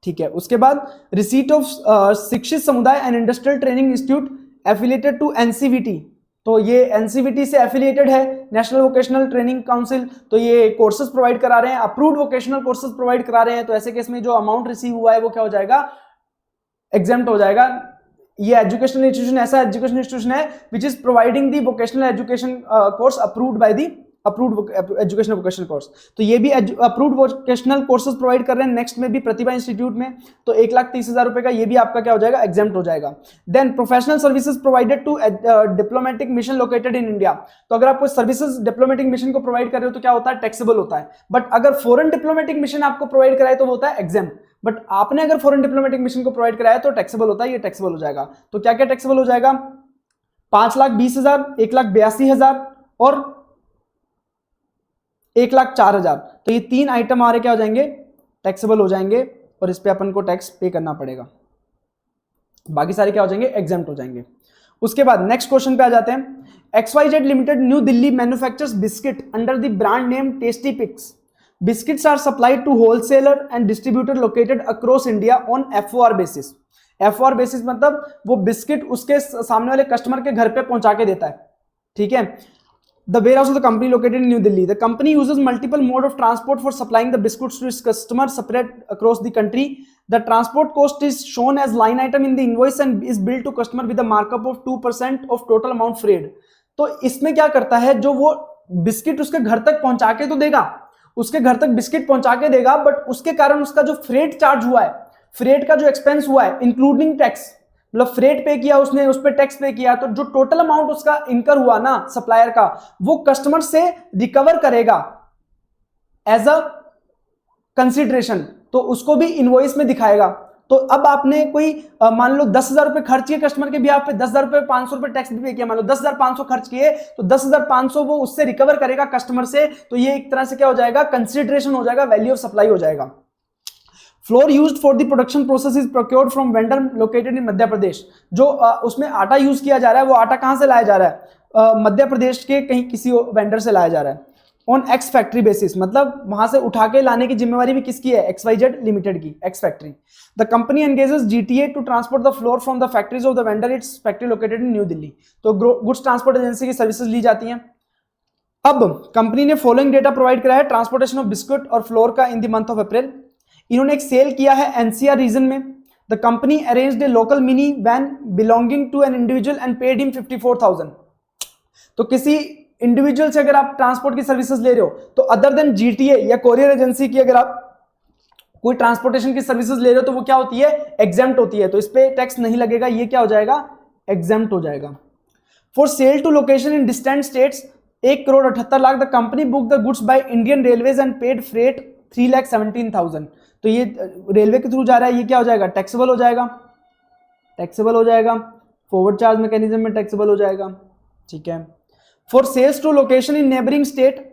ठीक है, उसके बाद receipt of Shikshit Samuday and industrial training institute affiliated to NCVT, तो ये एनसीवीटी से एफिलिएटेड है, नेशनल वोकेशनल ट्रेनिंग काउंसिल, तो ये कोर्सेज प्रोवाइड करा रहे हैं, अप्रूव्ड वोकेशनल कोर्सेज प्रोवाइड करा रहे हैं। तो ऐसे केस में जो अमाउंट रिसीव हुआ है वो क्या हो जाएगा? एग्जेम्प्ट हो जाएगा। ये एजुकेशनल इंस्टीट्यूशन ऐसा एजुकेशन इंस्टीट्यूशन है which is providing the vocational education course approved by the approved educational vocational course, तो ये भी अप्रूव्ड वोकेशनल कोर्सेज प्रोवाइड कर रहे हैं। नेक्स्ट में भी प्रतिभा इंस्टीट्यूट में, तो 1,30,000 रुपए का ये भी आपका क्या हो जाएगा? एग्जेम्प्ट हो जाएगा। Then professional services provided to diplomatic mission located in India, तो अगर आप कोई सर्विसेज डिप्लोमेटिक मिशन को प्रोवाइड कर रहे हो तो क्या होता है? टैक्सेबल होता है। बट अगर फॉरेन डिप्लोमेटिक मिशन आपको प्रोवाइड कराए तो वो होता है एग्जेम्प्ट। बट आपने अगर फॉरेन डिप्लोमेटिक मिशन को प्रोवाइड कराया तो टैक्सेबल होता है, ये टैक्सेबल हो जाएगा। तो क्या क्या टैक्सेबल हो जाएगा? 5,20,000, 1,82,000 और 1,04,000, तो ये 3 आइटम हमारे क्या हो जाएंगे? टैक्सेबल हो जाएंगे, और इस पे अपन को टैक्स पे करना पड़ेगा। बाकी सारे क्या हो जाएंगे? एग्जेम्प्ट हो जाएंगे। उसके बाद नेक्स्ट क्वेश्चन पे आ जाते हैं। XYZ limited new Delhi manufactures biscuit under the brand name tasty picks. Biscuits are supplied to wholesaler and distributor located across India on FOR basis. FOR basis मतलब वो बिस्किट उसके सामने वाले कस्टमर के घर पे पहुंचा के देता है। ठीक है, The warehouse of the company located in New Delhi. The company uses multiple mode of transport for supplying the biscuits to its customers separate across the country. The transport cost is shown as line item in the invoice and is billed to customer with a markup of 2% of total amount freight. तो इसमें क्या करता है? जो वो biscuit उसके घर तक पहुंचा के तो देगा, उसके घर तक बिस्किट पहुंचा के देगा, बट उसके कारण उसका जो फ्रेट चार्ज हुआ है, फ्रेट का जो एक्सपेंस हुआ है इंक्लूडिंग टैक्स, मतलब फ्रेट पे किया उसने, उस पर टैक्स पे किया, तो जो टोटल अमाउंट उसका इनकर हुआ ना सप्लायर का, वो कस्टमर से रिकवर करेगा एज अ कंसिडरेशन, तो उसको भी इनवॉइस में दिखाएगा। तो अब आपने कोई मान लो 10,000 रुपए खर्च किए कस्टमर के बिहाफ पे, 10,000 रुपए 500 रुपए टैक्स भी पे किया, मान लो 10,500 खर्च किए, तो 10,500 वो उससे रिकवर करेगा कस्टमर से। तो ये एक तरह से क्या हो जाएगा? कंसिडरेशन हो जाएगा, वैल्यू ऑफ सप्लाई हो जाएगा। Flour used for the production process is procured from vendor located in Madhya Pradesh. जो उसमें आटा यूज किया जा रहा है, वो आटा कहां से लाया जा रहा है? मध्य प्रदेश के कहीं किसी वेंडर से लाया जा रहा है। ऑन एक्स फैक्ट्री बेसिस, मतलब वहां से उठा के लाने की जिम्मेवारी भी किसकी है? XYZ लिमिटेड की, ex factory. The company engages GTA to transport the flour from the factories of the vendor its factory located in new Delhi. तो गुड्स ट्रांसपोर्ट एजेंसी की सर्विसेज ली जाती हैं। अब कंपनी ने फॉलोइंग डेटा प्रोवाइड करा है ट्रांसपोर्टेशन ऑफ बिस्कुट और फ्लोर का in the month of April. इन्होंने एक सेल किया है NCR रीजन में। The company arranged a local mini van belonging to an individual and paid him 54,000। तो किसी इंडिविजुअल से अगर आप ट्रांसपोर्ट की सर्विसेज ले रहे हो, तो अदर देन GTA या कोरियर एजेंसी की अगर आप कोई ट्रांसपोर्टेशन की सर्विसेज ले रहे हो तो वो क्या होती है? एग्जेम्प्ट होती है, तो इस पे टैक्स नहीं लगेगा, ये क्या हो जाएगा? एग्जेम्प्ट हो जाएगा। For sale to location in distant states 1,78,00,000 the company book the goods by Indian railways and paid freight 3,17,000। तो ये रेलवे के थ्रू जा रहा है, ये क्या हो जाएगा, टैक्सेबल हो जाएगा, टैक्सेबल हो जाएगा, फॉरवर्ड चार्ज मैकेनिज्म में टैक्सेबल हो जाएगा, ठीक है। For sales to location in neighbouring state,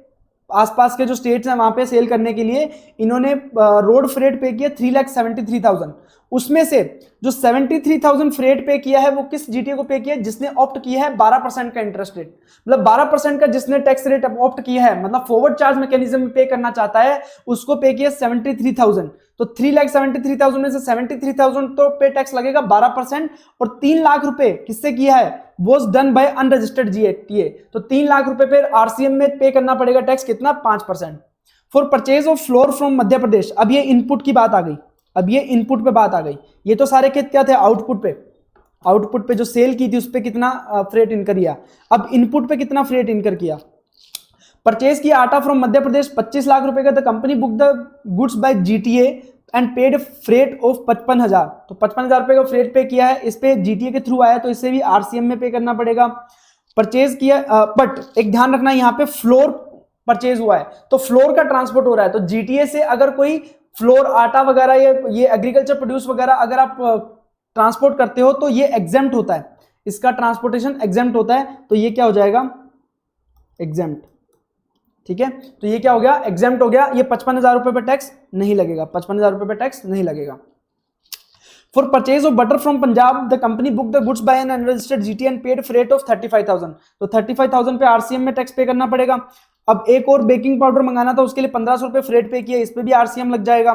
आसपास के जो स्टेट्स हैं वहां पे सेल करने के लिए इन्होंने रोड फ्रेट पे किया 3,73,000। उसमें से जो 73,000 फ्रेट पे किया है वो किस जीटीए को पे किया है, जिसने ऑप्ट किया है 12% का इंटरेस्ट रेट, मतलब 12% का जिसने टैक्स रेट ऑप्ट किया है, मतलब फॉरवर्ड चार्ज मैकेनिज्म में पे करना चाहता है, उसको पे किया 73,000। तो 3,73,000 में से 73,000 तो पे टैक्स लगेगा 12%, और 3 लाख रुपए किससे किया है, was done by unregistered GTA, तो 3 लाख रुपए पे आरसीएम में पे करना पड़ेगा टैक्स कितना, 5%। For purchase of flour from Madhya Pradesh, अब ये इनपुट की बात आ गई, अब ये इनपुट पे बात आ गई, ये तो सारे क्या थे, आउटपुट पे, आउटपुट पे जो सेल की थी उस पे कितना फ्रेट इनकर किया, अब इनपुट पे कितना फ्रेट इनकर किया। परचेज किया आटा फ्रॉम मध्य प्रदेश 25 लाख रुपए का, the company book the goods bye GTA and paid freight of 55,000, तो 55,000 रुपए का फ्रेट पे किया है, इस पे जीटीए के थ्रू आया तो इसे भी आरसीएम में पे करना पड़ेगा। परचेज किया, बट एक ध्यान रखना यहाँ पे फ्लोर परचेज हुआ है, तो फ्लोर का ट्रांसपोर्ट हो रहा है, तो जीटीए से अगर कोई फ्लोर आटा वगैरह ये एग्रीकल्चर प्रोड्यूस वगैरह अगर आप ट्रांसपोर्ट करते हो तो ये एग्जेम्प्ट होता है, इसका ट्रांसपोर्टेशन एग्जेम्प्ट होता है, तो ये क्या हो जाएगा, एग्जेम्प्ट, ठीक है। तो ये क्या हो गया, एग्जेम्प्ट हो गया, ये 55,000 रुपए पे टैक्स नहीं लगेगा, 55,000 रुपए पे टैक्स नहीं लगेगा। For purchase of butter from Punjab the company book the goods bye N unregistered GT and paid freight of 35,000, तो 35,000 पे आरसीएम में टैक्स पे करना पड़ेगा। अब एक और बेकिंग पाउडर मंगाना था, उसके लिए 1,500 रुपए फ्रेट पे किया, इस पे भी आरसीएम लग जाएगा।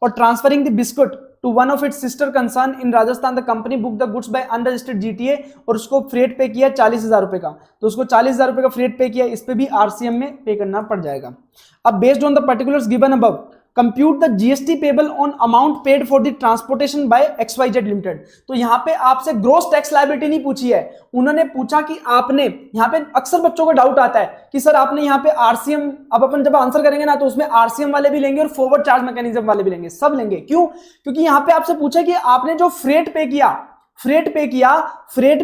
और transferring the biscuit to one of its sister concern in Rajasthan the company book the goods by unregistered GTA, और उसको फ्रेट पे किया 40,000 रुपए का, तो उसको 40,000 रुपए का फ्रेट पे किया, इस पे भी आरसीएम में पे करना पड़ जाएगा। अब based on the particulars given above compute the GST payable on amount paid for the transportation by XYZ limited. तो यहाँ पे आपसे ग्रोस टैक्स लायबिलिटी नहीं पूछी है, उन्होंने पूछा कि आपने, यहाँ पे अक्सर बच्चों को डाउट आता है कि सर आपने यहाँ पे आरसीएम, अब अपन जब आंसर करेंगे ना तो उसमें आरसीएम वाले भी लेंगे और फॉरवर्ड चार्ज मैकेनिज्म वाले भी लेंगे, सब लेंगे। क्यों, क्योंकि यहाँ पे आपसे पूछा कि आपने जो फ्रेट पे किया, फ्रेट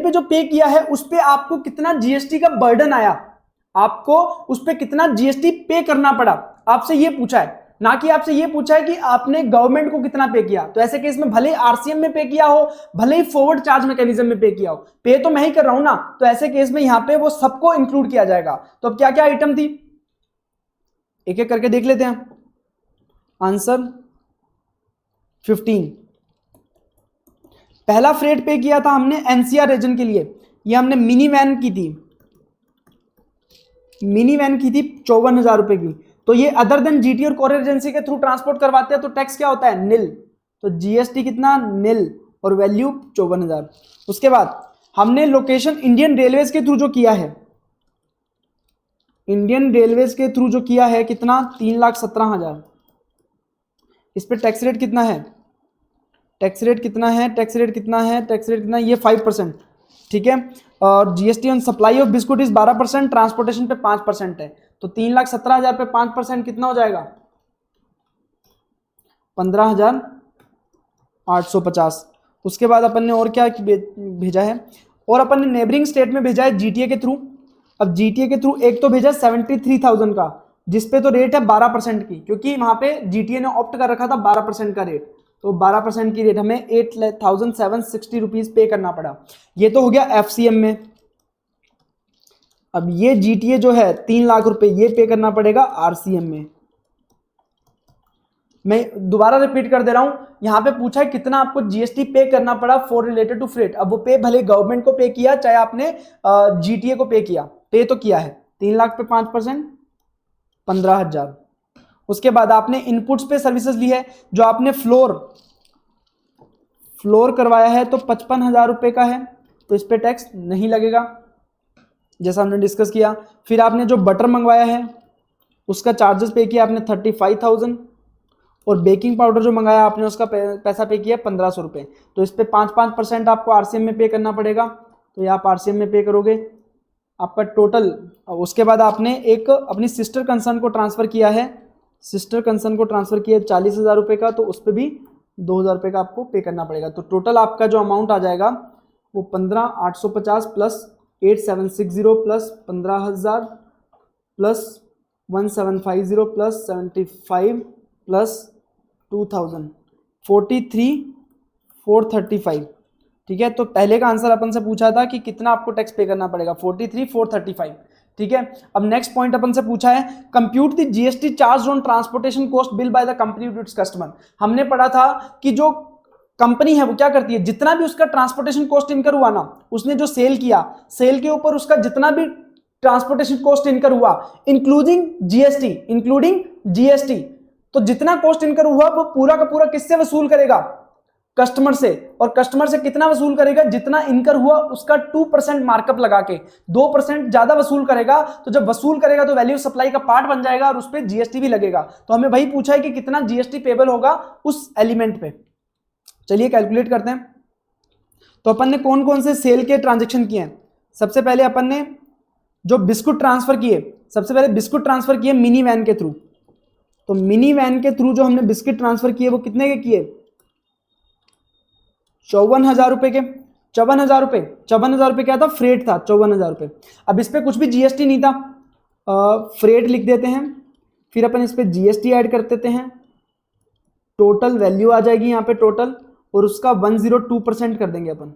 पे जो पे किया है उस पे आपको कितना जीएसटी का बर्डन आया, आपको उस पे कितना जीएसटी पे करना पड़ा, आपसे ये पूछा है, ना कि आपसे ये पूछा है कि आपने गवर्नमेंट को कितना पे किया। तो ऐसे केस में भले ही आरसीएम में पे किया हो, भले ही फॉरवर्ड चार्ज मैकेनिज्म में पे किया हो, पे तो मैं ही कर रहा हूं ना, तो ऐसे केस में यहां पे वो सबको इंक्लूड किया जाएगा। तो अब क्या क्या आइटम थी, एक एक करके देख लेते हैं। आंसर 15, पहला फ्रेट पे किया था हमने एनसीआर रीजन के लिए, ये हमने मिनी वैन की थी, मिनी वैन की थी 54,000 रुपए की। तो ये अदर देन जीटी और कोरियर एजेंसी के थ्रू ट्रांसपोर्ट करवाते हैं तो टैक्स क्या होता है, निल, तो जीएसटी कितना, निल, और वैल्यू 54,000। उसके बाद हमने लोकेशन इंडियन रेलवेज के थ्रू जो किया है, इंडियन रेलवेज के थ्रू जो किया है कितना, 3,17,000, इस पे टैक्स रेट कितना है, टैक्स रेट कितना है, टैक्स रेट कितना है, टैक्स रेट कितना है, ये 5%, ठीक है। और GST on supply of biscuit is 12%, transportation पे 5% है, तो 3,17,000 पे 5% कितना हो जाएगा, 15,850। उसके बाद अपन ने और क्या भेजा है, और अपन ने नेबरिंग स्टेट में भेजा है जीटीए के थ्रू। अब जीटीए के थ्रू एक तो भेजा 73,000 का, जिसपे तो रेट है 12% की, क्योंकि वहां पे जीटीए ने ऑप्ट कर रखा था 12% का रेट, तो 12% की रेट हमें 8,760 रुपीज पे करना पड़ा। ये तो हो गया एफसीएम में। अब ये जीटीए जो है 3 लाख रुपए, ये पे करना पड़ेगा आरसीएम में। मैं दोबारा रिपीट कर दे रहा हूं, यहां पे पूछा है कितना आपको जीएसटी पे करना पड़ा फॉर रिलेटेड टू फ्रेट। अब वो पे भले गवर्नमेंट को पे किया, चाहे आपने जीटीए को पे किया, पे तो किया है। 3 लाख पे 5%, 15,000। उसके बाद आपने इनपुट्स पे सर्विसेज ली है, जो आपने फ्लोर करवाया है तो 55,000 रुपए का है, तो इस पे टैक्स नहीं लगेगा, जैसा हमने डिस्कस किया। फिर आपने जो बटर मंगवाया है उसका चार्जेस पे किया आपने 35,000, और बेकिंग पाउडर जो मंगाया आपने उसका पैसा पे किया 1,500 रुपये, तो इस पे 5% आपको आरसीएम में पे करना पड़ेगा, तो ये आप आरसीएम में पे करोगे आपका टोटल। उसके बाद आपने एक अपनी सिस्टर कंसर्न को ट्रांसफर किया है, सिस्टर कंसर्न को ट्रांसफर किया 40,000 रुपये का, तो उस पर भी 2,000 रुपये का आपको पे करना पड़ेगा। तो टोटल आपका जो अमाउंट आ जाएगा वो 15,850 plus 8760 plus 15,000 plus 1750 plus 75 plus 2000 43,435। ठीक है, तो पहले का आंसर अपन से पूछा था कि कितना आपको टैक्स पे करना पड़ेगा, 43,435। ठीक है, अब नेक्स्ट पॉइंट अपन से पूछा है compute the GST charge on transportation cost bill by the company to its customer. हमने पढ़ा था कि जो कंपनी है वो क्या करती है, जितना भी उसका ट्रांसपोर्टेशन कॉस्ट इनकर हुआ ना, उसने जो सेल किया, सेल के ऊपर उसका जितना भी ट्रांसपोर्टेशन कॉस्ट इनकर हुआ इंक्लूडिंग जीएसटी, तो जितना कॉस्ट इनकर हुआ वो पूरा का पूरा किससे वसूल करेगा, कस्टमर से। और कस्टमर से कितना वसूल करेगा, जितना इनकर हुआ उसका 2% मार्कअप लगा के, 2% ज्यादा वसूल करेगा। तो जब वसूल करेगा तो वैल्यू सप्लाई का पार्ट बन जाएगा और उस पर जीएसटी भी लगेगा। तो हमें वही पूछा है कि कितना जीएसटी पेबल होगा उस एलिमेंट पे। चलिए कैलकुलेट करते हैं। तो अपन ने कौन कौन से सेल के ट्रांजेक्शन किए हैं। सबसे पहले अपन ने जो बिस्कुट ट्रांसफर किए, सबसे पहले बिस्कुट ट्रांसफर किए मिनी वैन के थ्रू। तो मिनी वैन के थ्रू जो हमने बिस्किट ट्रांसफर किए वो कितने के किए, 54,000 रुपए के। 54,000 रुपए क्या था, फ्रेट था 54,000 रुपए। अब इस पे कुछ भी जीएसटी नहीं था, फ्रेट लिख देते हैं, फिर अपन इस पे जीएसटी ऐड कर देते हैं, टोटल वैल्यू आ जाएगी यहाँ पे टोटल, और उसका 102% कर देंगे अपन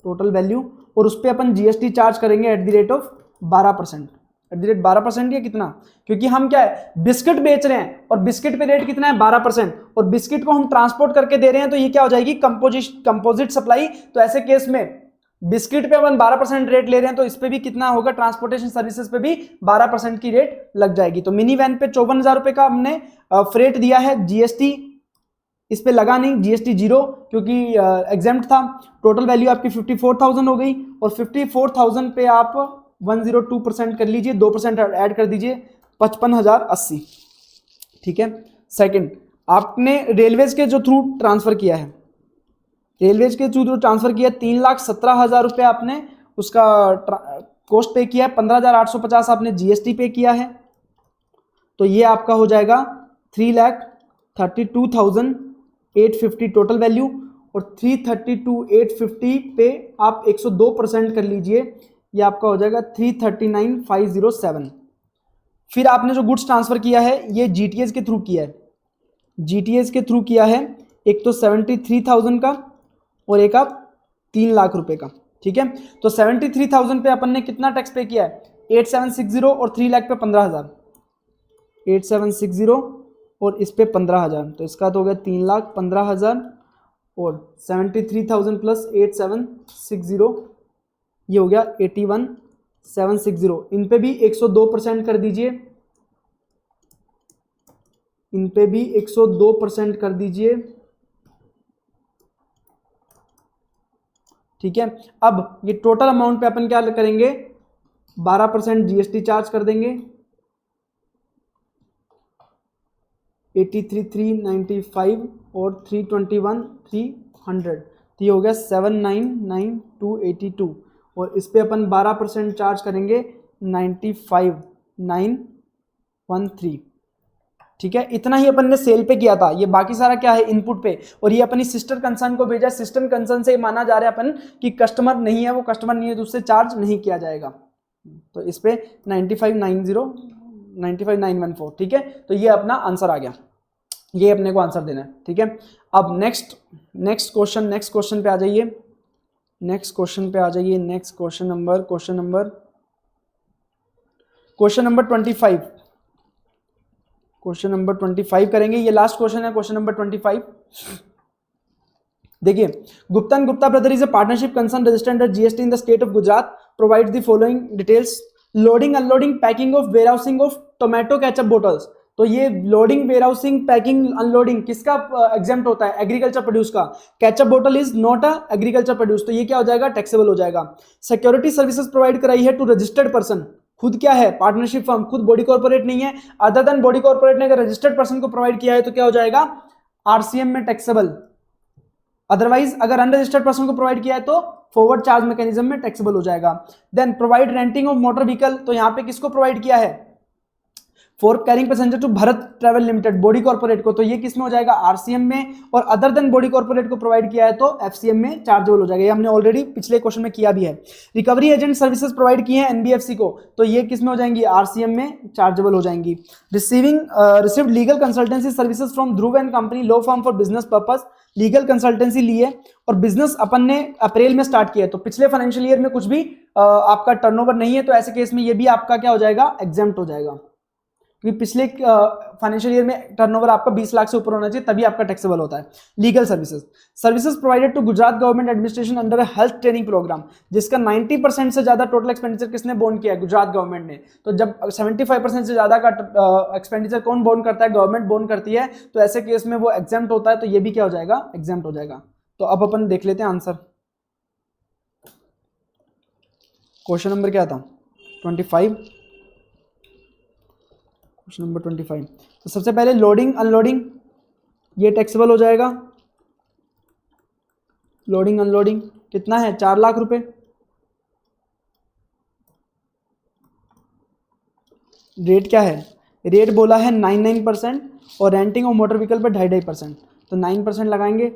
टोटल वैल्यू, और उस पर अपन जीएसटी चार्ज करेंगे at the rate of 12%। At the rate 12% या कितना, क्योंकि हम क्या है बिस्किट बेच रहे हैं और बिस्किट पे रेट कितना है 12%, और बिस्किट को हम ट्रांसपोर्ट करके दे रहे हैं, तो ये क्या हो जाएगी कंपोजिट सप्लाई। तो ऐसे केस में बिस्किट पे अपन 12% रेट ले रहे हैं, तो इस पे भी कितना होगा, ट्रांसपोर्टेशन सर्विसेज पे भी 12% की रेट लग जाएगी। तो मिनी वैन पे 54,000 रुपए का हमने फ्रेट दिया है, जीएसटी इस पे लगा नहीं, जीएसटी जीरो क्योंकि एग्जेम्प्ट था। टोटल वैल्यू आपकी 54,000 हो गई, और 54,000 पे आप 102% कर लीजिए, 2% ऐड कर दीजिए, 55,080। ठीक है। सेकंड, आपने रेलवेज के जो थ्रू ट्रांसफर किया है, रेलवेज के थ्रू ट्रांसफर किया 3,17,000 रुपये आपने उसका कॉस्ट पे किया है, 15,850 आपने जीएसटी पे किया है, तो ये आपका हो जाएगा 3,32,850 टोटल वैल्यू, और 332,850 पे आप 102% कर लीजिए, ये आपका हो जाएगा 339,507। फिर आपने जो गुड्स ट्रांसफर किया है ये जीटीएस के थ्रू किया है, जीटीएस के थ्रू किया है, एक तो 73,000 का और एक आप 3 लाख रुपए का। ठीक है, तो 73,000 पे अपन ने कितना टैक्स पे किया है, 8760, और 3 लाख पे 15,000, 8760 और इस पे 15,000, तो इसका तो हो गया 3,15,000, और 73,000 प्लस 8760 ये हो गया 81,760। इन पे भी 102% कर दीजिए, इन पे भी 102% कर दीजिए। ठीक है, अब ये टोटल अमाउंट पे अपन क्या करेंगे, 12% जीएसटी चार्ज कर देंगे, 83,395 और 321,300, तो ये हो गया 799,282, और इस पे अपन 12% चार्ज करेंगे 95,913। ठीक है, इतना ही अपन ने सेल पे किया था, ये बाकी सारा क्या है इनपुट पे, और ये अपनी सिस्टर कंसर्न को भेजा, सिस्टर कंसर्न से माना जा रहा है अपन कि कस्टमर नहीं है, वो कस्टमर नहीं है तो उससे चार्ज नहीं किया जाएगा, तो इस पे 95,900 95,914। ठीक है, तो ये अपना आंसर आ गया, ये अपने को आंसर देना है। ठीक है, अब नेक्स्ट क्वेश्चन पे आ जाइए, नेक्स्ट क्वेश्चन पे आ जाइए, next question number 25, question number 25 करेंगे, ये लास्ट क्वेश्चन है, क्वेश्चन नंबर 25। देखिए, Gupta and Gupta brother is a partnership concern registered under GST in the state of Gujarat, provide the following details, loading unloading packing of warehousing of tomato ketchup bottles. तो ये loading warehousing packing unloading किसका exempt होता है, agriculture produce का। Ketchup bottle is not a agriculture produce, तो ये क्या हो जाएगा, टैक्सेबल हो जाएगा। सिक्योरिटी सर्विसेज प्रोवाइड कराई है टू रजिस्टर्ड पर्सन, खुद क्या है पार्टनरशिप फर्म, खुद बॉडी कॉर्पोरेट नहीं है, अदर देन बॉडी कॉर्पोरेट ने अगर रजिस्टर्ड पर्सन को प्रोवाइड किया है तो क्या हो जाएगा, आरसीएम में टैक्सेबल। अदरवाइज अगर अनरजिस्टर्ड पर्सन को प्रोवाइड किया है तो फॉरवर्ड चार्ज मैकेनिज्म में टैक्सेबल हो जाएगा। Then provide renting of motor vehicle, तो यहां पे किसको प्रोवाइड किया है, for carrying passenger to Bharat travel limited body corporate को, तो ये किस में हो जाएगा, आरसीएम में, और अदर देन बॉडी कॉर्पोरेट को प्रोवाइड किया है तो एफसीएम में चार्जेबल हो जाएगा। ये हमने ऑलरेडी पिछले क्वेश्चन में किया भी है। रिकवरी एजेंट सर्विसेज प्रोवाइड की है एनबीएफसी को, तो ये किस में हो जाएंगी, आरसीएम में चार्जेबल हो जाएंगी। Received legal consultancy services from Dhruv and company law firm for business purpose, legal consultancy ली है और बिजनेस अपन ने अप्रैल में स्टार्ट किया है, तो पिछले फाइनेंशियल ईयर में कुछ भी आपका टर्नओवर नहीं है, तो ऐसे केस में ये भी आपका क्या हो जाएगा, एग्जेम्प्ट हो जाएगा, क्योंकि पिछले फाइनेंशियल ईयर में टर्नओवर आपका 20 लाख से ऊपर होना चाहिए, तभी आपका टैक्सेबल होता है। Legal services provided to Gujarat government administration under health training programme, जिसका 90% से ज्यादा टोटल एक्सपेंडिचर किसने बोन किया है, गुजरात गवर्नमेंट ने। तो जब 75% से ज्यादा का एक्सपेंडिचर कौन बोन करता है, गवर्नमेंट बोन करती है, तो ऐसे केस में वो एग्जेम्प्ट होता है, तो ये भी क्या हो जाएगा, एग्जेम्प्ट हो जाएगा। तो अब अपन देख लेते हैं आंसर। क्वेश्चन नंबर क्या था, 25, क्वेश्चन नंबर 25। तो सबसे पहले लोडिंग अनलोडिंग, ये टैक्सेबल हो जाएगा। लोडिंग अनलोडिंग कितना है, 4 लाख रुपए। रेट क्या है, रेट बोला है 99% और रेंटिंग और मोटर व्हीकल पर 2.5%, तो 9% लगाएंगे।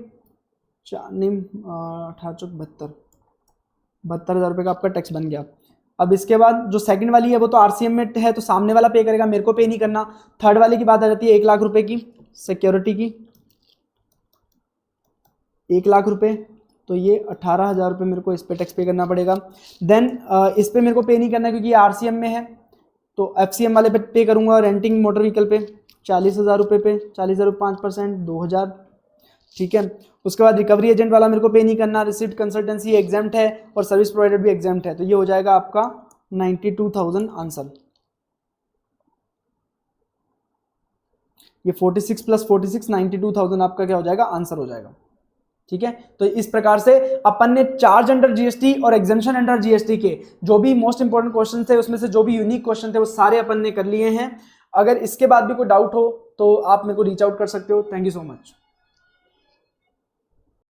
72,000 रुपये का आपका टैक्स बन गया। अब इसके बाद जो सेकंड वाली है वो तो आरसीएम में है, तो सामने वाला पे करेगा, मेरे को पे नहीं करना। थर्ड वाले की बात आ जाती है 1 लाख रुपए की, सिक्योरिटी की 1 लाख रुपए, तो ये 18,000 रुपये मेरे को इस पे टैक्स पे करना पड़ेगा। देन इस पे मेरे को पे नहीं करना क्योंकि ये आरसीएम में है, तो एफसीएम वाले पे करूंगा। रेंटिंग मोटर व्हीकल पे 40,000 रुपये पे, 40,000 5%, 2,000, ठीक है। उसके बाद रिकवरी एजेंट वाला मेरे को पे नहीं करना, रिसिप्ट कंसल्टेंसी एग्जाम्प्ट है और सर्विस प्रोवाइडर भी एग्जाम्प्ट है, तो ये हो जाएगा आपका 92,000 आंसर। ये 46 + 46 92,000 आपका क्या हो जाएगा, आंसर हो जाएगा, ठीक है। तो इस प्रकार से अपन ने चार्ज अंडर जीएसटी और एग्जेम्पशन अंडर जीएसटी के जो भी मोस्ट इंपोर्टेंट क्वेश्चन थे, उसमें से जो भी यूनिक क्वेश्चन थे वो सारे अपन ने कर लिए हैं। अगर इसके बाद भी कोई डाउट हो तो आप मेरे को रीच आउट कर सकते हो। Thank you so much.